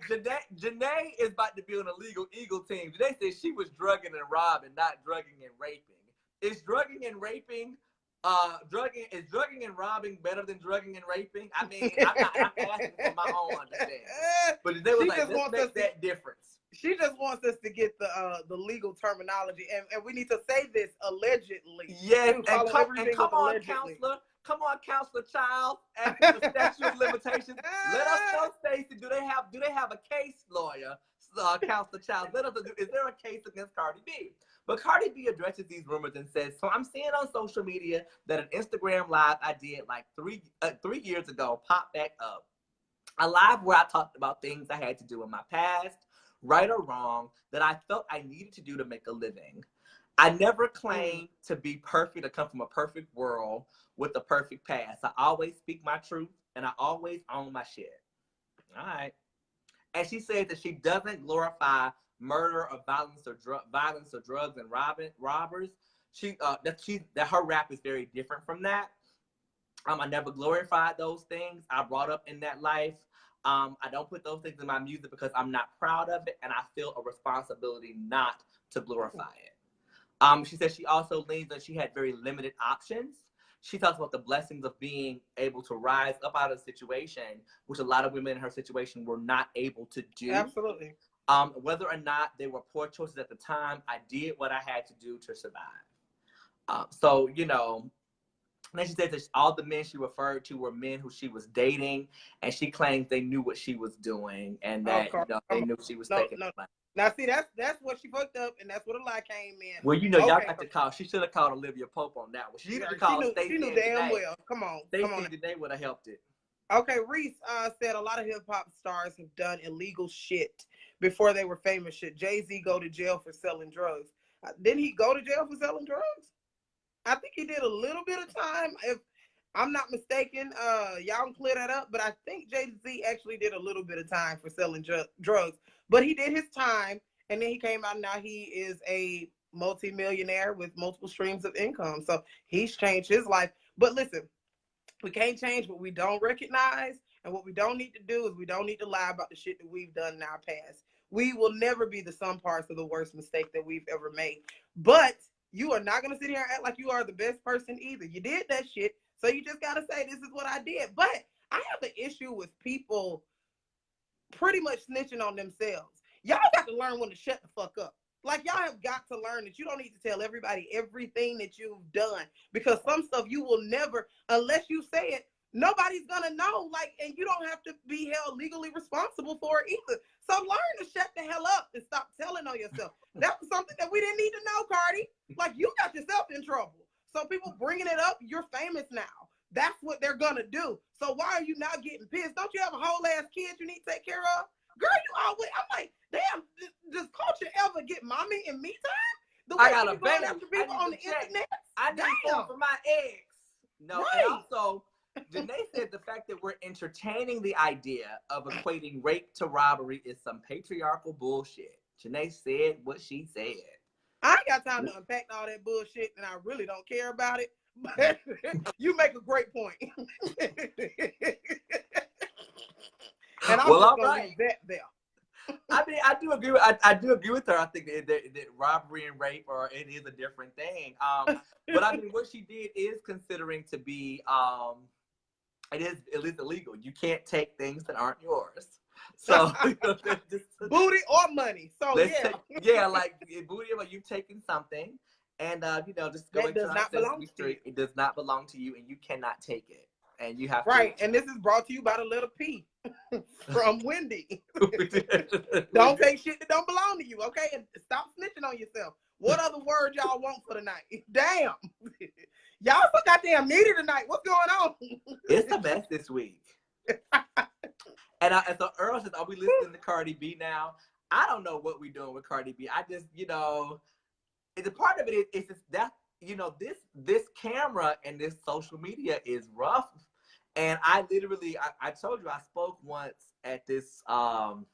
Janae is about to be on a legal eagle team. Janae said she was drugging and robbing, not drugging and raping. Is drugging and raping is drugging and robbing better than drugging and raping? I mean, I'm asking for my own understanding. But they was like, let's make that difference. She just wants us to get the legal terminology, and we need to say this allegedly. Yes, and come on, Come on, Counselor Child, asking for statute of limitations. Let us know, Stacey. Do they have a case, lawyer? Counselor Child, let us know. Is there a case against Cardi B? But Cardi B addresses these rumors and says, so I'm seeing on social media that an Instagram live I did like 3 years ago popped back up. A live where I talked about things I had to do in my past, right or wrong, that I felt I needed to do to make a living. I never claimed to be perfect or come from a perfect world with a perfect past. I always speak my truth and I always own my shit. All right. And she says that she doesn't glorify murder or violence or drugs and robbers. That her rap is very different from that. I never glorified those things. I brought up in that life. I don't put those things in my music because I'm not proud of it, and I feel a responsibility not to glorify it. She said she also leans that she had very limited options. She talks about the blessings of being able to rise up out of the situation, which a lot of women in her situation were not able to do. Absolutely. Whether or not they were poor choices at the time, I did what I had to do to survive. So, you know, and then she said that all the men she referred to were men who she was dating, and she claims they knew what she was doing and that they knew she was taking money. Now, see, that's what she fucked up, and that's where the lie came in. Well, you know, y'all got to call. She should have called Olivia Pope on that one. She should have called Stacey. She knew damn well. Come on. Stacey today would have helped it. Okay, Reese said a lot of hip-hop stars have done illegal shit before they were famous. Should Jay-Z go to jail for selling drugs? Didn't he go to jail for selling drugs? I think he did a little bit of time. If I'm not mistaken, y'all can clear that up. But I think Jay-Z actually did a little bit of time for selling drugs. But he did his time, and then he came out, and now he is a multi-millionaire with multiple streams of income. So he's changed his life. But listen, we can't change what we don't recognize. And what we don't need to do is we don't need to lie about the shit that we've done in our past. We will never be the sum parts of the worst mistake that we've ever made. But you are not going to sit here and act like you are the best person either. You did that shit. So you just got to say, this is what I did. But I have an issue with people pretty much snitching on themselves. Y'all got to learn when to shut the fuck up. Like, y'all have got to learn that you don't need to tell everybody everything that you've done. Because some stuff you will never, unless you say it, nobody's going to know. Like, and you don't have to be held legally responsible for it either. So learn to shut the hell up and stop telling on yourself. That was something that we didn't need to know, Cardi. Like, you got yourself in trouble. So people bringing it up, you're famous now. That's what they're going to do. So why are you not getting pissed? Don't you have a whole ass kid you need to take care of? Girl, you always, I'm like, damn, does culture ever get mommy and me time? The way I got a going after people on the internet? I need phone for my ex. No, right. And also, Janae said the fact that we're entertaining the idea of equating rape to robbery is some patriarchal bullshit. Janae said what she said. I ain't got time to unpack all that bullshit, and I really don't care about it. But you make a great point. And I'm just gonna leave that there. I mean, I do agree. I do agree with her. I think that robbery and rape it is a different thing. But I mean, what she did is considering to be it is illegal. You can't take things that aren't yours. So booty or money. So yeah, like booty or you've taken something, and just going to the street. It does not belong to you, and you cannot take it. And you have to. And this is brought to you by the letter P from Wendy. Don't take shit that don't belong to you, okay? And stop snitching on yourself. What other word y'all want for tonight? Damn. Y'all so goddamn needy tonight. What's going on? It's the best this week. And so Earl says, are we listening to Cardi B now? I don't know what we're doing with Cardi B. I just, the part of it is just that, this camera and this social media is rough. And I literally, I told you, I spoke once at this, to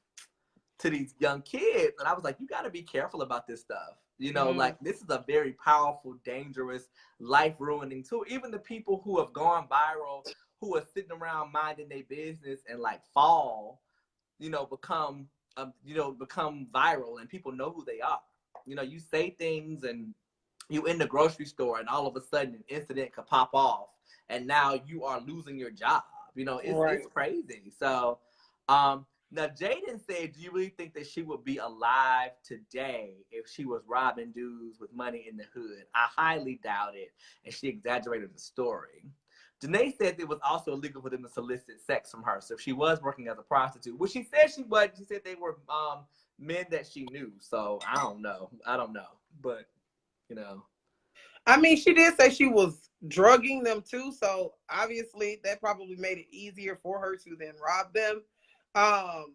these young kids. And I was like, you got to be careful about this stuff. Like this is a very powerful, dangerous, life-ruining tool. Even the people who have gone viral, who are sitting around minding their business and like fall, become viral and people know who they are. You say things and you in the grocery store and all of a sudden an incident could pop off and now you are losing your job. It's crazy. So, now Jaden said, do you really think that she would be alive today if she was robbing dudes with money in the hood? I highly doubt it. And she exaggerated the story. Janae said it was also illegal for them to solicit sex from her. So if she was working as a prostitute, which she said she was, she said they were men that she knew. So I don't know. But, you know. I mean, she did say she was drugging them too. So obviously that probably made it easier for her to then rob them. I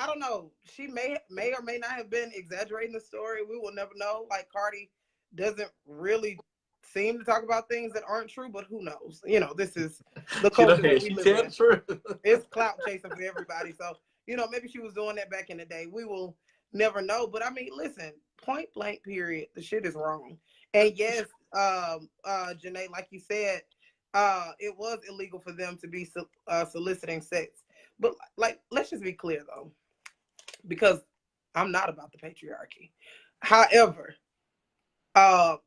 don't know. She may or may not have been exaggerating the story. We will never know. Like, Cardi doesn't really seem to talk about things that aren't true, but who knows? You know, this is the culture that we live in. True. It's clout chasing for everybody. So, you know, maybe she was doing that back in the day. We will never know. But I mean, listen, point blank period, the shit is wrong. And yes, Janae, like you said, it was illegal for them to be soliciting sex. But like, let's just be clear though, because I'm not about the patriarchy. However,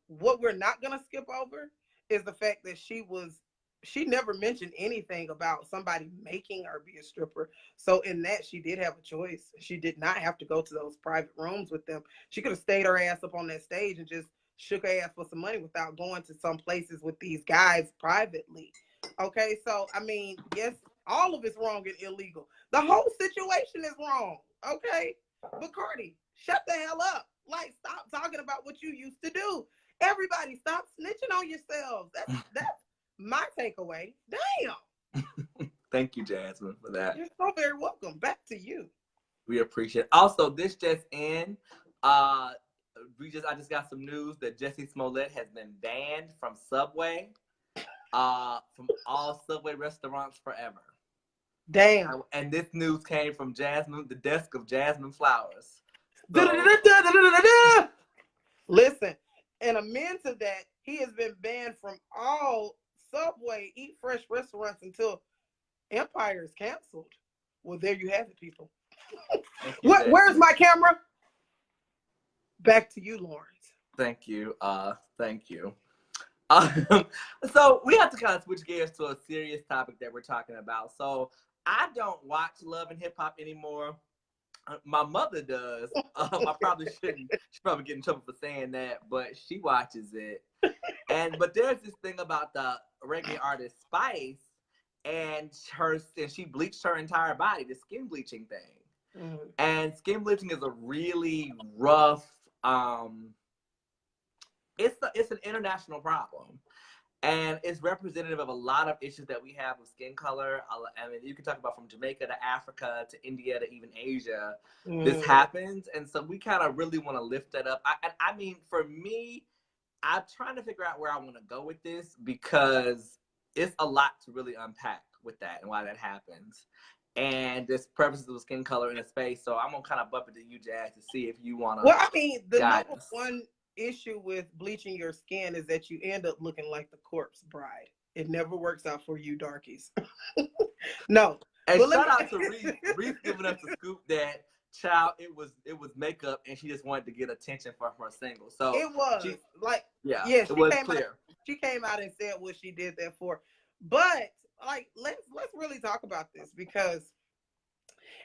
what we're not gonna skip over is the fact that she never mentioned anything about somebody making her be a stripper. So in that, she did have a choice. She did not have to go to those private rooms with them. She could have stayed her ass up on that stage and just shook her ass for some money without going to some places with these guys privately. Okay, so I mean, yes, all of it's wrong and illegal. The whole situation is wrong. Okay, but Cardi, shut the hell up. Like, stop talking about what you used to do. Everybody, stop snitching on yourselves. That's my takeaway. Damn. Thank you, Jasmine, for that. You're so very welcome. Back to you. We appreciate it. Also, this just in. I just got some news that Jussie Smollette has been banned from Subway, from all Subway restaurants forever. Damn. And this news came from Jasmine, the desk of Jasmine Flowers. So, listen, and amend to that, he has been banned from all Subway Eat Fresh restaurants until Empire is canceled. Well, there you have it, people. Where's my camera? Back to you, Lawrence. Thank you. Thank you. So we have to kind of switch gears to a serious topic that we're talking about. So I don't watch Love and Hip Hop anymore. My mother does. I probably shouldn't. She probably get in trouble for saying that, but she watches it. But there's this thing about the reggae artist Spice, and she bleached her entire body, the skin bleaching thing. Mm-hmm. And skin bleaching is a really rough. It's an international problem, and it's representative of a lot of issues that we have with skin color. I mean, you can talk about from Jamaica to Africa to India to even Asia. This happens, and so we kind of really want to lift that up. I mean, for me, I'm trying to figure out where I want to go with this, because it's a lot to really unpack with that and why that happens. And there's purposes of skin color in a space, so I'm gonna kind of bump it to you, Jazz, to see if you want to. Well, I mean, the number one issue with bleaching your skin is that you end up looking like the corpse bride. It never works out for you darkies. No. And shout out to Reese giving us the scoop that child, it was makeup, and she just wanted to get attention for her single. So it was it was clear. She came out and said what she did that for. But like, let's really talk about this, because,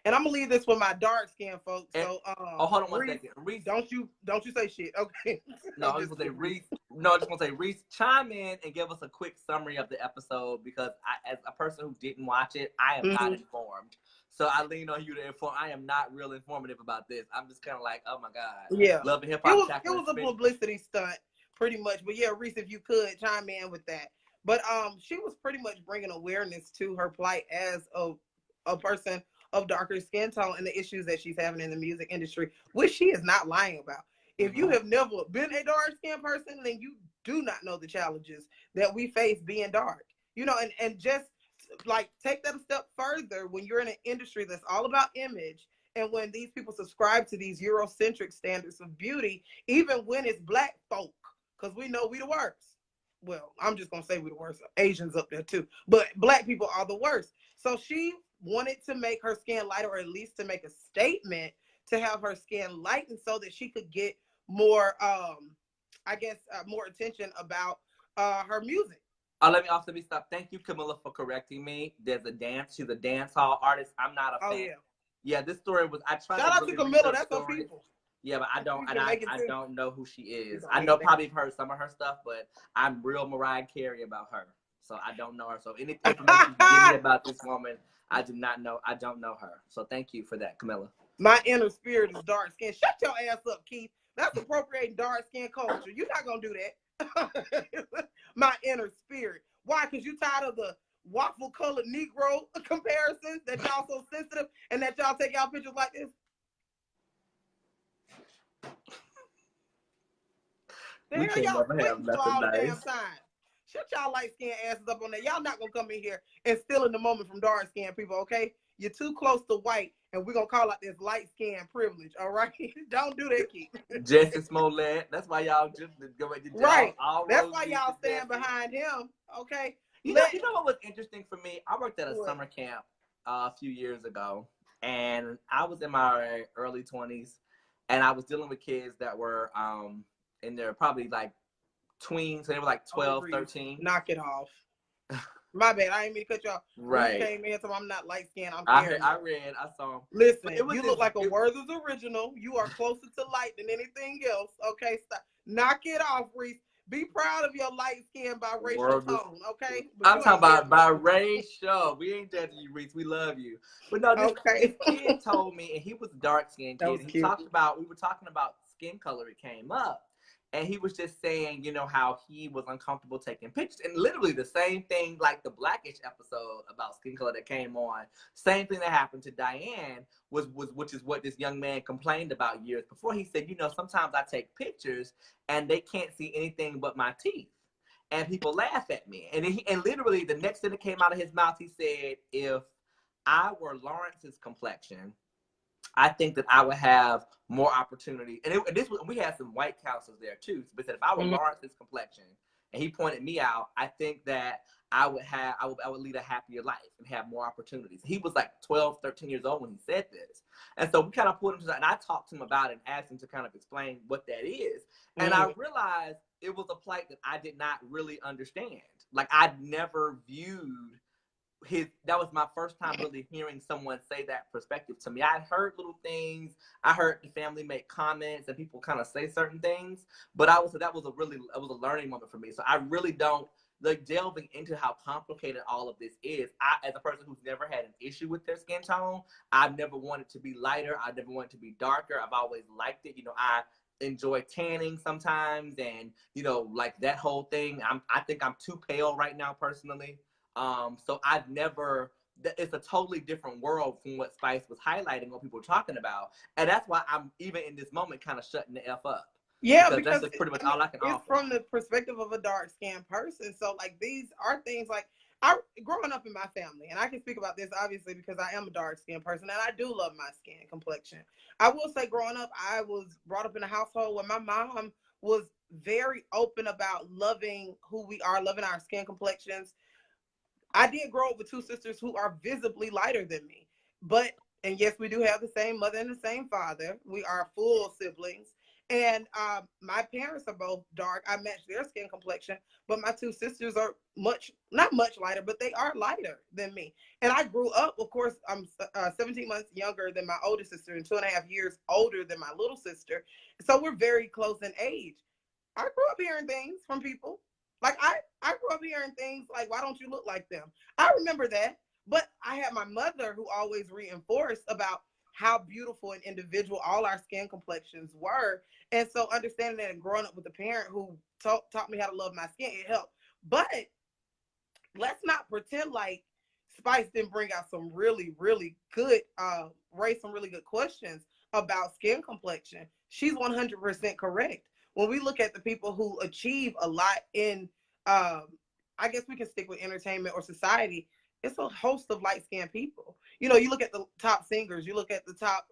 and I'm gonna leave this with my dark skinned folks. So hold on one second. Reese, don't you say shit. Okay. No, I just want to say Reese. No, I just want to say Reese, chime in and give us a quick summary of the episode, because as a person who didn't watch it, I am not informed. So I lean on you to inform. I am not real informative about this. I'm just kind of like, oh my God. Yeah. Love and Hip Hop. It was a publicity stunt, pretty much. But yeah, Reese, if you could chime in with that. But she was pretty much bringing awareness to her plight as a person of darker skin tone and the issues that she's having in the music industry, which she is not lying about. If you have never been a dark skinned person, then you do not know the challenges that we face being dark. You know, and just like take that a step further, when you're in an industry that's all about image, and when these people subscribe to these Eurocentric standards of beauty, even when it's black folk, because we know we the worst. Well, I'm just gonna say we the worst. Asians up there too, but black people are the worst. So she wanted to make her skin lighter, or at least to make a statement to have her skin lightened, so that she could get more, more attention about her music. Let me stop. Thank you, Camilla, for correcting me. There's a dance. She's a dance hall artist. I'm not a fan. Yeah. Yeah, this story was. I tried. Shout out to Camilla. That's her people. Yeah, but I don't, and I don't know who she is. I know probably heard some of her stuff, but I'm real Mariah Carey about her, so I don't know her. So any information you give me about this woman, I do not know. I don't know her. So thank you for that, Camilla. My inner spirit is dark skin. Shut your ass up, Keith. That's appropriating dark skin culture. You're not gonna do that. My inner spirit. Why? Because you tired of the waffle colored Negro comparisons that y'all so sensitive and that y'all take y'all pictures like this. The hell y'all waiting for all the damn time. Shut y'all light skinned asses up on that. Y'all not gonna come in here and steal in the moment from dark skinned people, okay? You're too close to white, and we're gonna call out this light skin privilege, all right? Don't do that, Keith. Jussie Smollette. That's why y'all just go ahead. Right. That's why y'all stand behind him, okay? You know what was interesting for me? I worked at a summer camp a few years ago, and I was in my early 20s, and I was dealing with kids that were in their probably like tweens. So they were like 12, 13. Knock it off. My bad. I didn't mean to cut you off. Right. You came in, so I'm not light skinned. I read. I saw. Listen, you look like a Werther's original. You are closer to light than anything else. Okay, stop. Knock it off, Reese. Be proud of your light skin biracial tone, okay? I'm talking about biracial. We ain't judging you, Reese. We love you. But no, this kid told me, and he was a dark-skinned kid. We were talking about skin color. It came up. And he was just saying, you know, how he was uncomfortable taking pictures. And literally the same thing, like the Blackish episode about skin color that came on, same thing that happened to Diane, which is what this young man complained about years before. He said, you know, sometimes I take pictures and they can't see anything but my teeth. And people laugh at me. And literally the next thing that came out of his mouth, he said, if I were Lawrence's complexion, I think that I would have more opportunity. And we had some white counselors there too. But said if I were Lawrence's complexion, and he pointed me out, I think that I would lead a happier life and have more opportunities. He was like 12, 13 years old when he said this. And so we kind of pulled him to that, and I talked to him about it and asked him to kind of explain what that is. And I realized it was a plight that I did not really understand. Like I'd never viewed that was my first time really hearing someone say that perspective to me. I heard little things. I heard the family make comments and people kind of say certain things, but that was a learning moment for me. So I really don't like delving into how complicated all of this is. I, as a person who's never had an issue with their skin tone, I've never wanted to be lighter. I never wanted to be darker. I've always liked it. You know, I enjoy tanning sometimes, and you know, like that whole thing. I think I'm too pale right now personally. So I've never, it's a totally different world from what Spice was highlighting, what people were talking about. And that's why I'm, even in this moment, kind of shutting the F up. Yeah, because that's pretty much all I can offer. It's from the perspective of a dark-skinned person. So, like, these are things like, growing up in my family, and I can speak about this, obviously, because I am a dark-skinned person, and I do love my skin complexion. I will say, growing up, I was brought up in a household where my mom was very open about loving who we are, loving our skin complexions. I did grow up with two sisters who are visibly lighter than me. And yes, we do have the same mother and the same father. We are full siblings. And my parents are both dark. I match their skin complexion. But my two sisters are not much lighter, but they are lighter than me. And I grew up, of course, I'm 17 months younger than my older sister and 2.5 years older than my little sister. So we're very close in age. I grew up hearing things from people. Like, I grew up hearing things like, why don't you look like them? I remember that. But I had my mother who always reinforced about how beautiful and individual all our skin complexions were. And so understanding that and growing up with a parent who taught me how to love my skin, it helped. But let's not pretend like Spice didn't bring out some really, really good, raise some really good questions about skin complexion. She's 100% correct. When we look at the people who achieve a lot in, I guess we can stick with entertainment or society, it's a host of light-skinned people. You know, you look at the top singers, you look at the top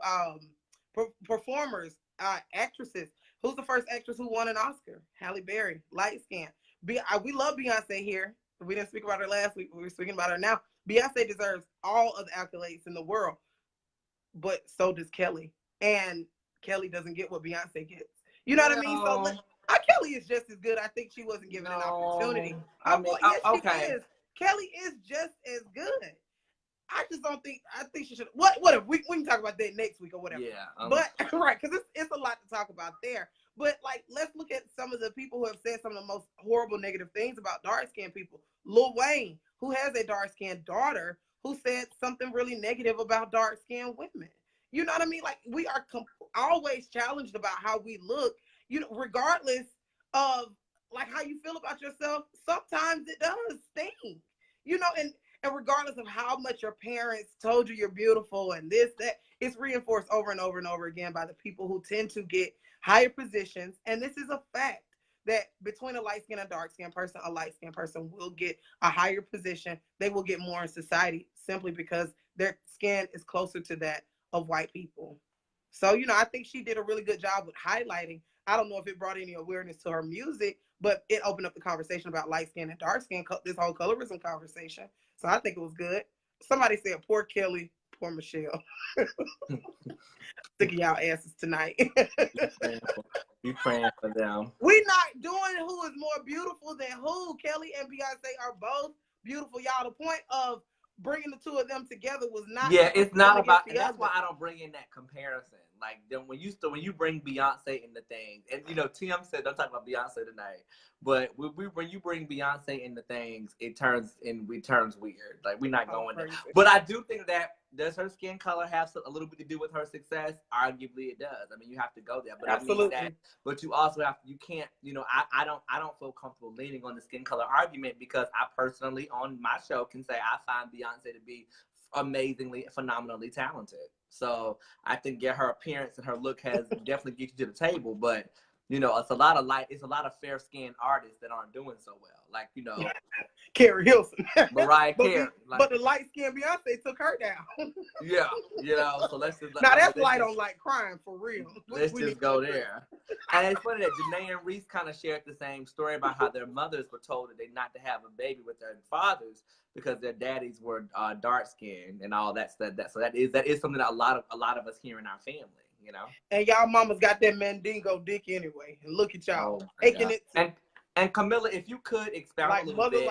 performers, actresses. Who's the first actress who won an Oscar? Halle Berry, light-skinned. We love Beyonce here. We didn't speak about her last week. We're speaking about her now. Beyonce deserves all of the accolades in the world, but so does Kelly. And Kelly doesn't get what Beyonce gets. You know what I mean? So Kelly is just as good. I think she wasn't given an opportunity. I mean, yes, okay. She is. Kelly is just as good. I just don't think. I think she should. Whatever. We can talk about that next week or whatever. Yeah. But right, because it's a lot to talk about there. But like, let's look at some of the people who have said some of the most horrible negative things about dark skinned people. Lil Wayne, who has a dark skinned daughter, who said something really negative about dark skinned women. You know what I mean? Like, we are always challenged about how we look. You know, regardless of like how you feel about yourself. Sometimes it does sting. You know, and regardless of how much your parents told you you're beautiful and this, that, it's reinforced over and over and over again by the people who tend to get higher positions. And this is a fact that between a light-skinned and dark-skinned person, a light-skinned person will get a higher position. They will get more in society simply because their skin is closer to that of white people. So, you know, I think she did a really good job with highlighting. I don't know if it brought any awareness to her music, but it opened up the conversation about light skin and dark skin, this whole colorism conversation. So I think it was good. Somebody said, poor Kelly, poor Michelle. Sick of y'all asses tonight. You praying for them. We're not doing who is more beautiful than who. Kelly and Beyonce are both beautiful. Y'all, the point of bringing the two of them together was not. Yeah, it's not about, and that's why I don't bring in that comparison. Like, then when you bring Beyonce into things, and you know, Tim said don't talk about Beyonce tonight, but when you bring Beyonce into things, it turns weird. Like, we're not going there. But I do think that, does her skin color have a little bit to do with her success? Arguably, it does. I mean, you have to go there. But absolutely. I mean that. But you also have to. You can't. You know, I don't feel comfortable leaning on the skin color argument, because I personally on my show can say I find Beyonce to be amazingly, phenomenally talented. So I think her appearance and her look has definitely get you to the table. But you know, it's a lot of fair skinned artists that aren't doing so well. Like, you know, Carrie Hilson, Mariah Carey. But the light skinned Beyonce took her down. Yeah, you know. So let's just now that's light on light crime for real. Let's just go there. And it's funny that Janae and Reese kind of shared the same story about how their mothers were told that they not to have a baby with their fathers because their daddies were dark skinned and all that stuff. So that is something that a lot of us hear in our family. You know, and y'all mamas got that mandingo dick anyway. And look at y'all taking it. And Camilla, if you could expound a little bit,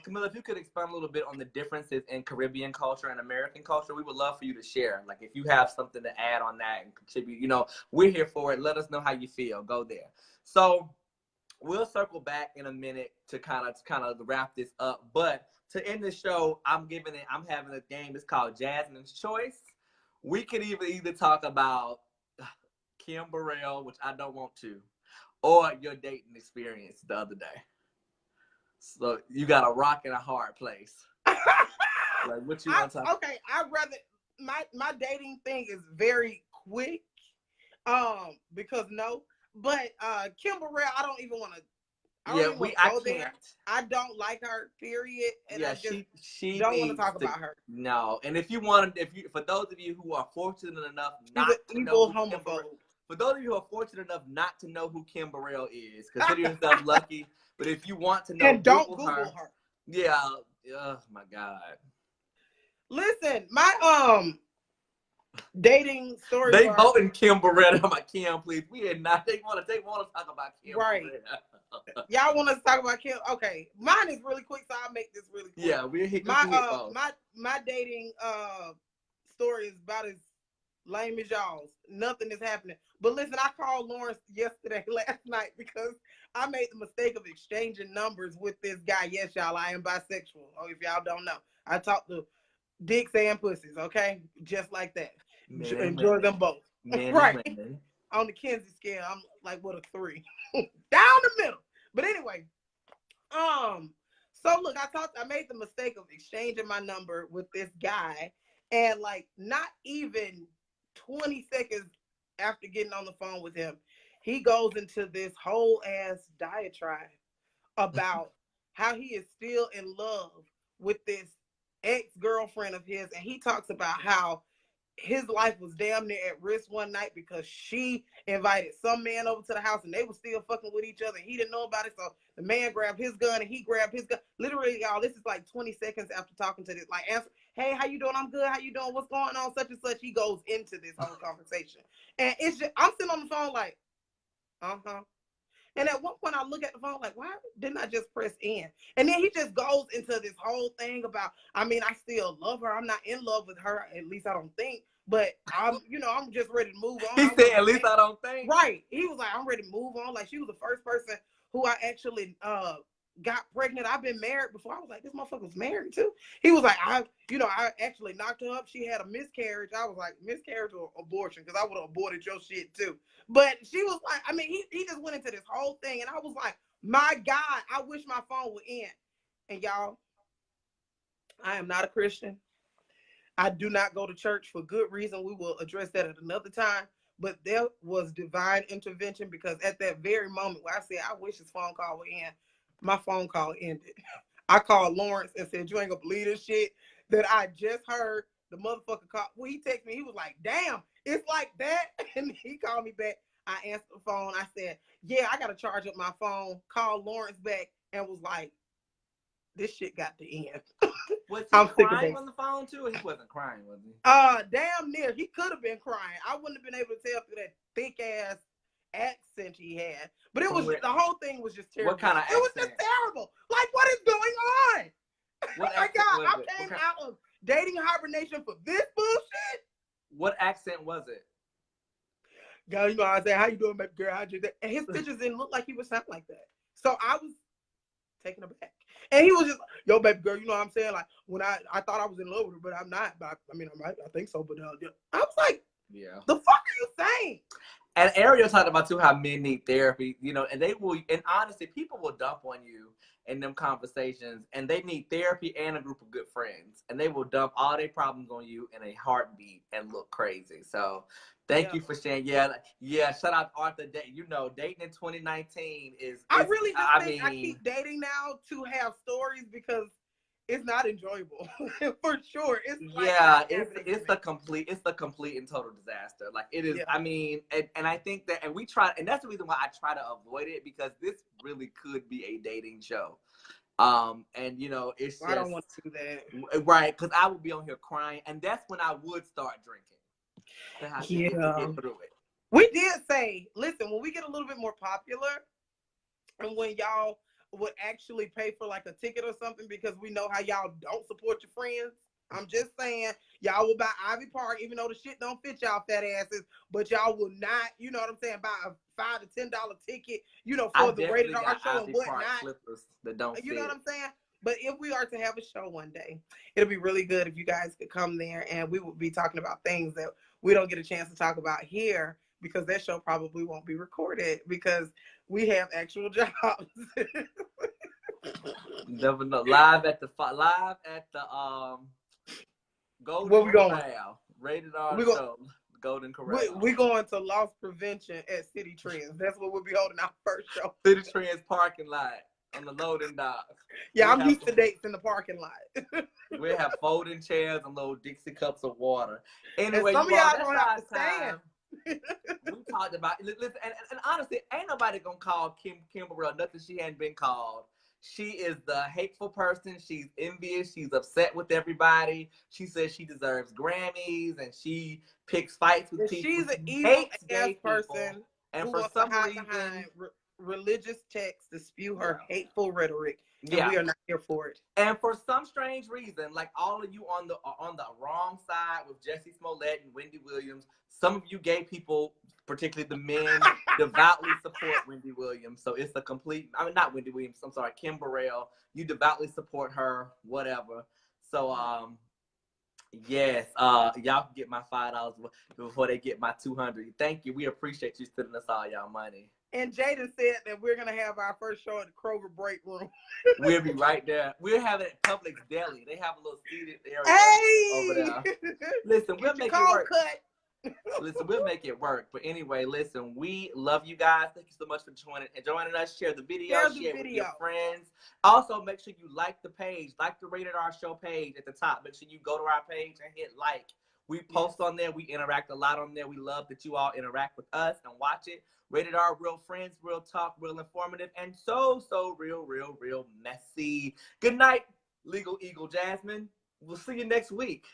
Camilla, if you could expound a little bit on the differences in Caribbean culture and American culture, we would love for you to share. Like, if you have something to add on that and contribute, you know, we're here for it. Let us know how you feel. Go there. So we'll circle back in a minute to kind of wrap this up. But to end the show, I'm having a game. It's called Jasmyne's Choice. We could either talk about Kim Burrell, which I don't want to, or your dating experience the other day. So you got a rock and a hard place. Like, what you want to talk? Okay, I'd rather my dating thing is very quick. Because but Kim Burrell, I don't even want to. I can't. I don't like her. Period. And yeah, I just she don't want to talk about her. No, and for those of you who are fortunate enough not to know for those of you who are fortunate enough not to know who Kim Burrell is, consider yourself lucky. But if you want to know, and don't Google her. Yeah. Oh my God. Listen, my dating story. They voting Kim Burrell. I'm like, Kim, please. We are not. They want to talk about Kim. Right. Y'all want us to talk about Kim? Okay, mine is really quick, so I'll make this really quick. Yeah, we're hitting my dating story is about as lame as y'all's. Nothing is happening. But listen, I called Lawrence last night because I made the mistake of exchanging numbers with this guy. Yes, y'all, I am bisexual. Oh, if y'all don't know, I talk to dicks and pussies. Okay, just like that. Enjoy them both. Right. On the Kinsey scale, I'm like, what, a 3? Down the middle. But anyway, so look, I made the mistake of exchanging my number with this guy, and like not even 20 seconds after getting on the phone with him, he goes into this whole ass diatribe about how he is still in love with this ex-girlfriend of his, and he talks about how his life was damn near at risk one night because she invited some man over to the house and they were still fucking with each other. He didn't know about it, so the man grabbed his gun and he grabbed his gun. Literally, y'all, this is like 20 seconds after talking to this. Like, answer, hey, how you doing? I'm good. How you doing? What's going on? Such and such. He goes into this whole conversation, and it's just I'm sitting on the phone like, And at one point I look at the phone like, why didn't I just press in? And then he just goes into this whole thing about, I mean, I still love her. I'm not in love with her. At least I don't think. But I'm just ready to move on. He said, at least I don't think. Right. He was like, I'm ready to move on. Like, she was the first person who I actually got pregnant. I've been married before. I was like, this motherfucker was married too. He was like, I actually knocked her up. She had a miscarriage. I was like, miscarriage or abortion? Because I would have aborted your shit too. But she was like, I mean, he just went into this whole thing. And I was like, my God, I wish my phone would end. And y'all, I am not a Christian. I do not go to church for good reason. We will address that at another time. But there was divine intervention, because at that very moment where I said, I wish his phone call would end, my phone call ended. I called Lawrence and said, you ain't gonna believe this shit that I just heard. The motherfucker called. Well, he texted me. He was like, damn, it's like that. And he called me back. I answered the phone. I said, yeah, I got to charge up my phone. Called Lawrence back and was like, this shit got to end. Was he crying on the phone too? Or he wasn't crying, was he? Damn near. He could have been crying. I wouldn't have been able to tell through that thick ass accent he had. But it was the whole thing was just terrible. What kind of accent? It was just terrible. Like, what is going on? What oh my God, I came out of dating hibernation for this bullshit. What accent was it? Girl, you know what I say, how you doing, baby girl? And his pictures didn't look like he would sound like that. So I was taken aback. And he was just, yo, baby girl, you know what I'm saying? Like, when I thought I was in love with her, but I'm not. But I mean, I think so. But I was like, yeah, the fuck are you saying? And Ariel talked about too how men need therapy, and they will. And honestly, people will dump on you in them conversations, and they need therapy and a group of good friends, and they will dump all their problems on you in a heartbeat and look crazy. So. Thank you for sharing. Yeah. Shout out Arthur. Dating in 2019 is. I really just think I keep dating now to have stories, because it's not enjoyable for sure. It's it's the complete and total disaster. Like it is. Yeah. I mean, and I think that, and we try, and that's the reason why I try to avoid it, because this really could be a dating show. And it's just, I don't want to do that. Right, because I would be on here crying, and that's when I would start drinking. To get through it. We did say, listen, when we get a little bit more popular, and when y'all would actually pay for like a ticket or something, because we know how y'all don't support your friends. I'm just saying, y'all will buy Ivy Park, even though the shit don't fit y'all fat asses, but y'all will not, you know what I'm saying, buy a $5 to $10 ticket, for the Rated R show and whatnot. That don't you know what I'm saying? But if we are to have a show one day, it'll be really good if you guys could come there, and we will be talking about things that we don't get a chance to talk about here, because that show probably won't be recorded, because we have actual jobs. Never know. Live at the Golden Corral. Rated R show. Golden Corral. We going to loss prevention at City Trends. That's what we'll be holding our first show. City Trends parking lot. On the loading dock. Yeah, I'm used to dates in the parking lot. We have folding chairs and little Dixie cups of water. Anyway, some of y'all don't have to stand. We talked about, listen, and honestly, ain't nobody gonna call Kimberell nothing she hadn't been called. She is the hateful person. She's envious. She's upset with everybody. She says she deserves Grammys, and she picks fights with people. She's an evil ass person. And for some reason, religious texts to spew her hateful rhetoric, and we are not here for it. And for some strange reason, like all of you on the wrong side with Jussie Smollette and Wendy Williams, some of you gay people, particularly the men, devoutly support Wendy Williams. So it's a complete, not Wendy Williams, I'm sorry, Kim Burrell. You devoutly support her, whatever. So yes, y'all can get my $5 before they get my $200. Thank you. We appreciate you sending us all y'all money. And Jaden said that we're going to have our first show at the Kroger break room. We'll be right there. We're having it at Publix Deli. They have a little seated area over there. Listen, we'll make it work. Listen, we'll make it work. But anyway, listen, we love you guys. Thank you so much for joining us. Share the video. Share with your friends. Also, make sure you like the page. Like the Rated R Show page at the top. Make sure you go to our page and hit like. We post on there. We interact a lot on there. We love that you all interact with us and watch it. Rated R, real friends, real talk, real informative, and so real messy. Good night, Legal Eagle Jasmine. We'll see you next week.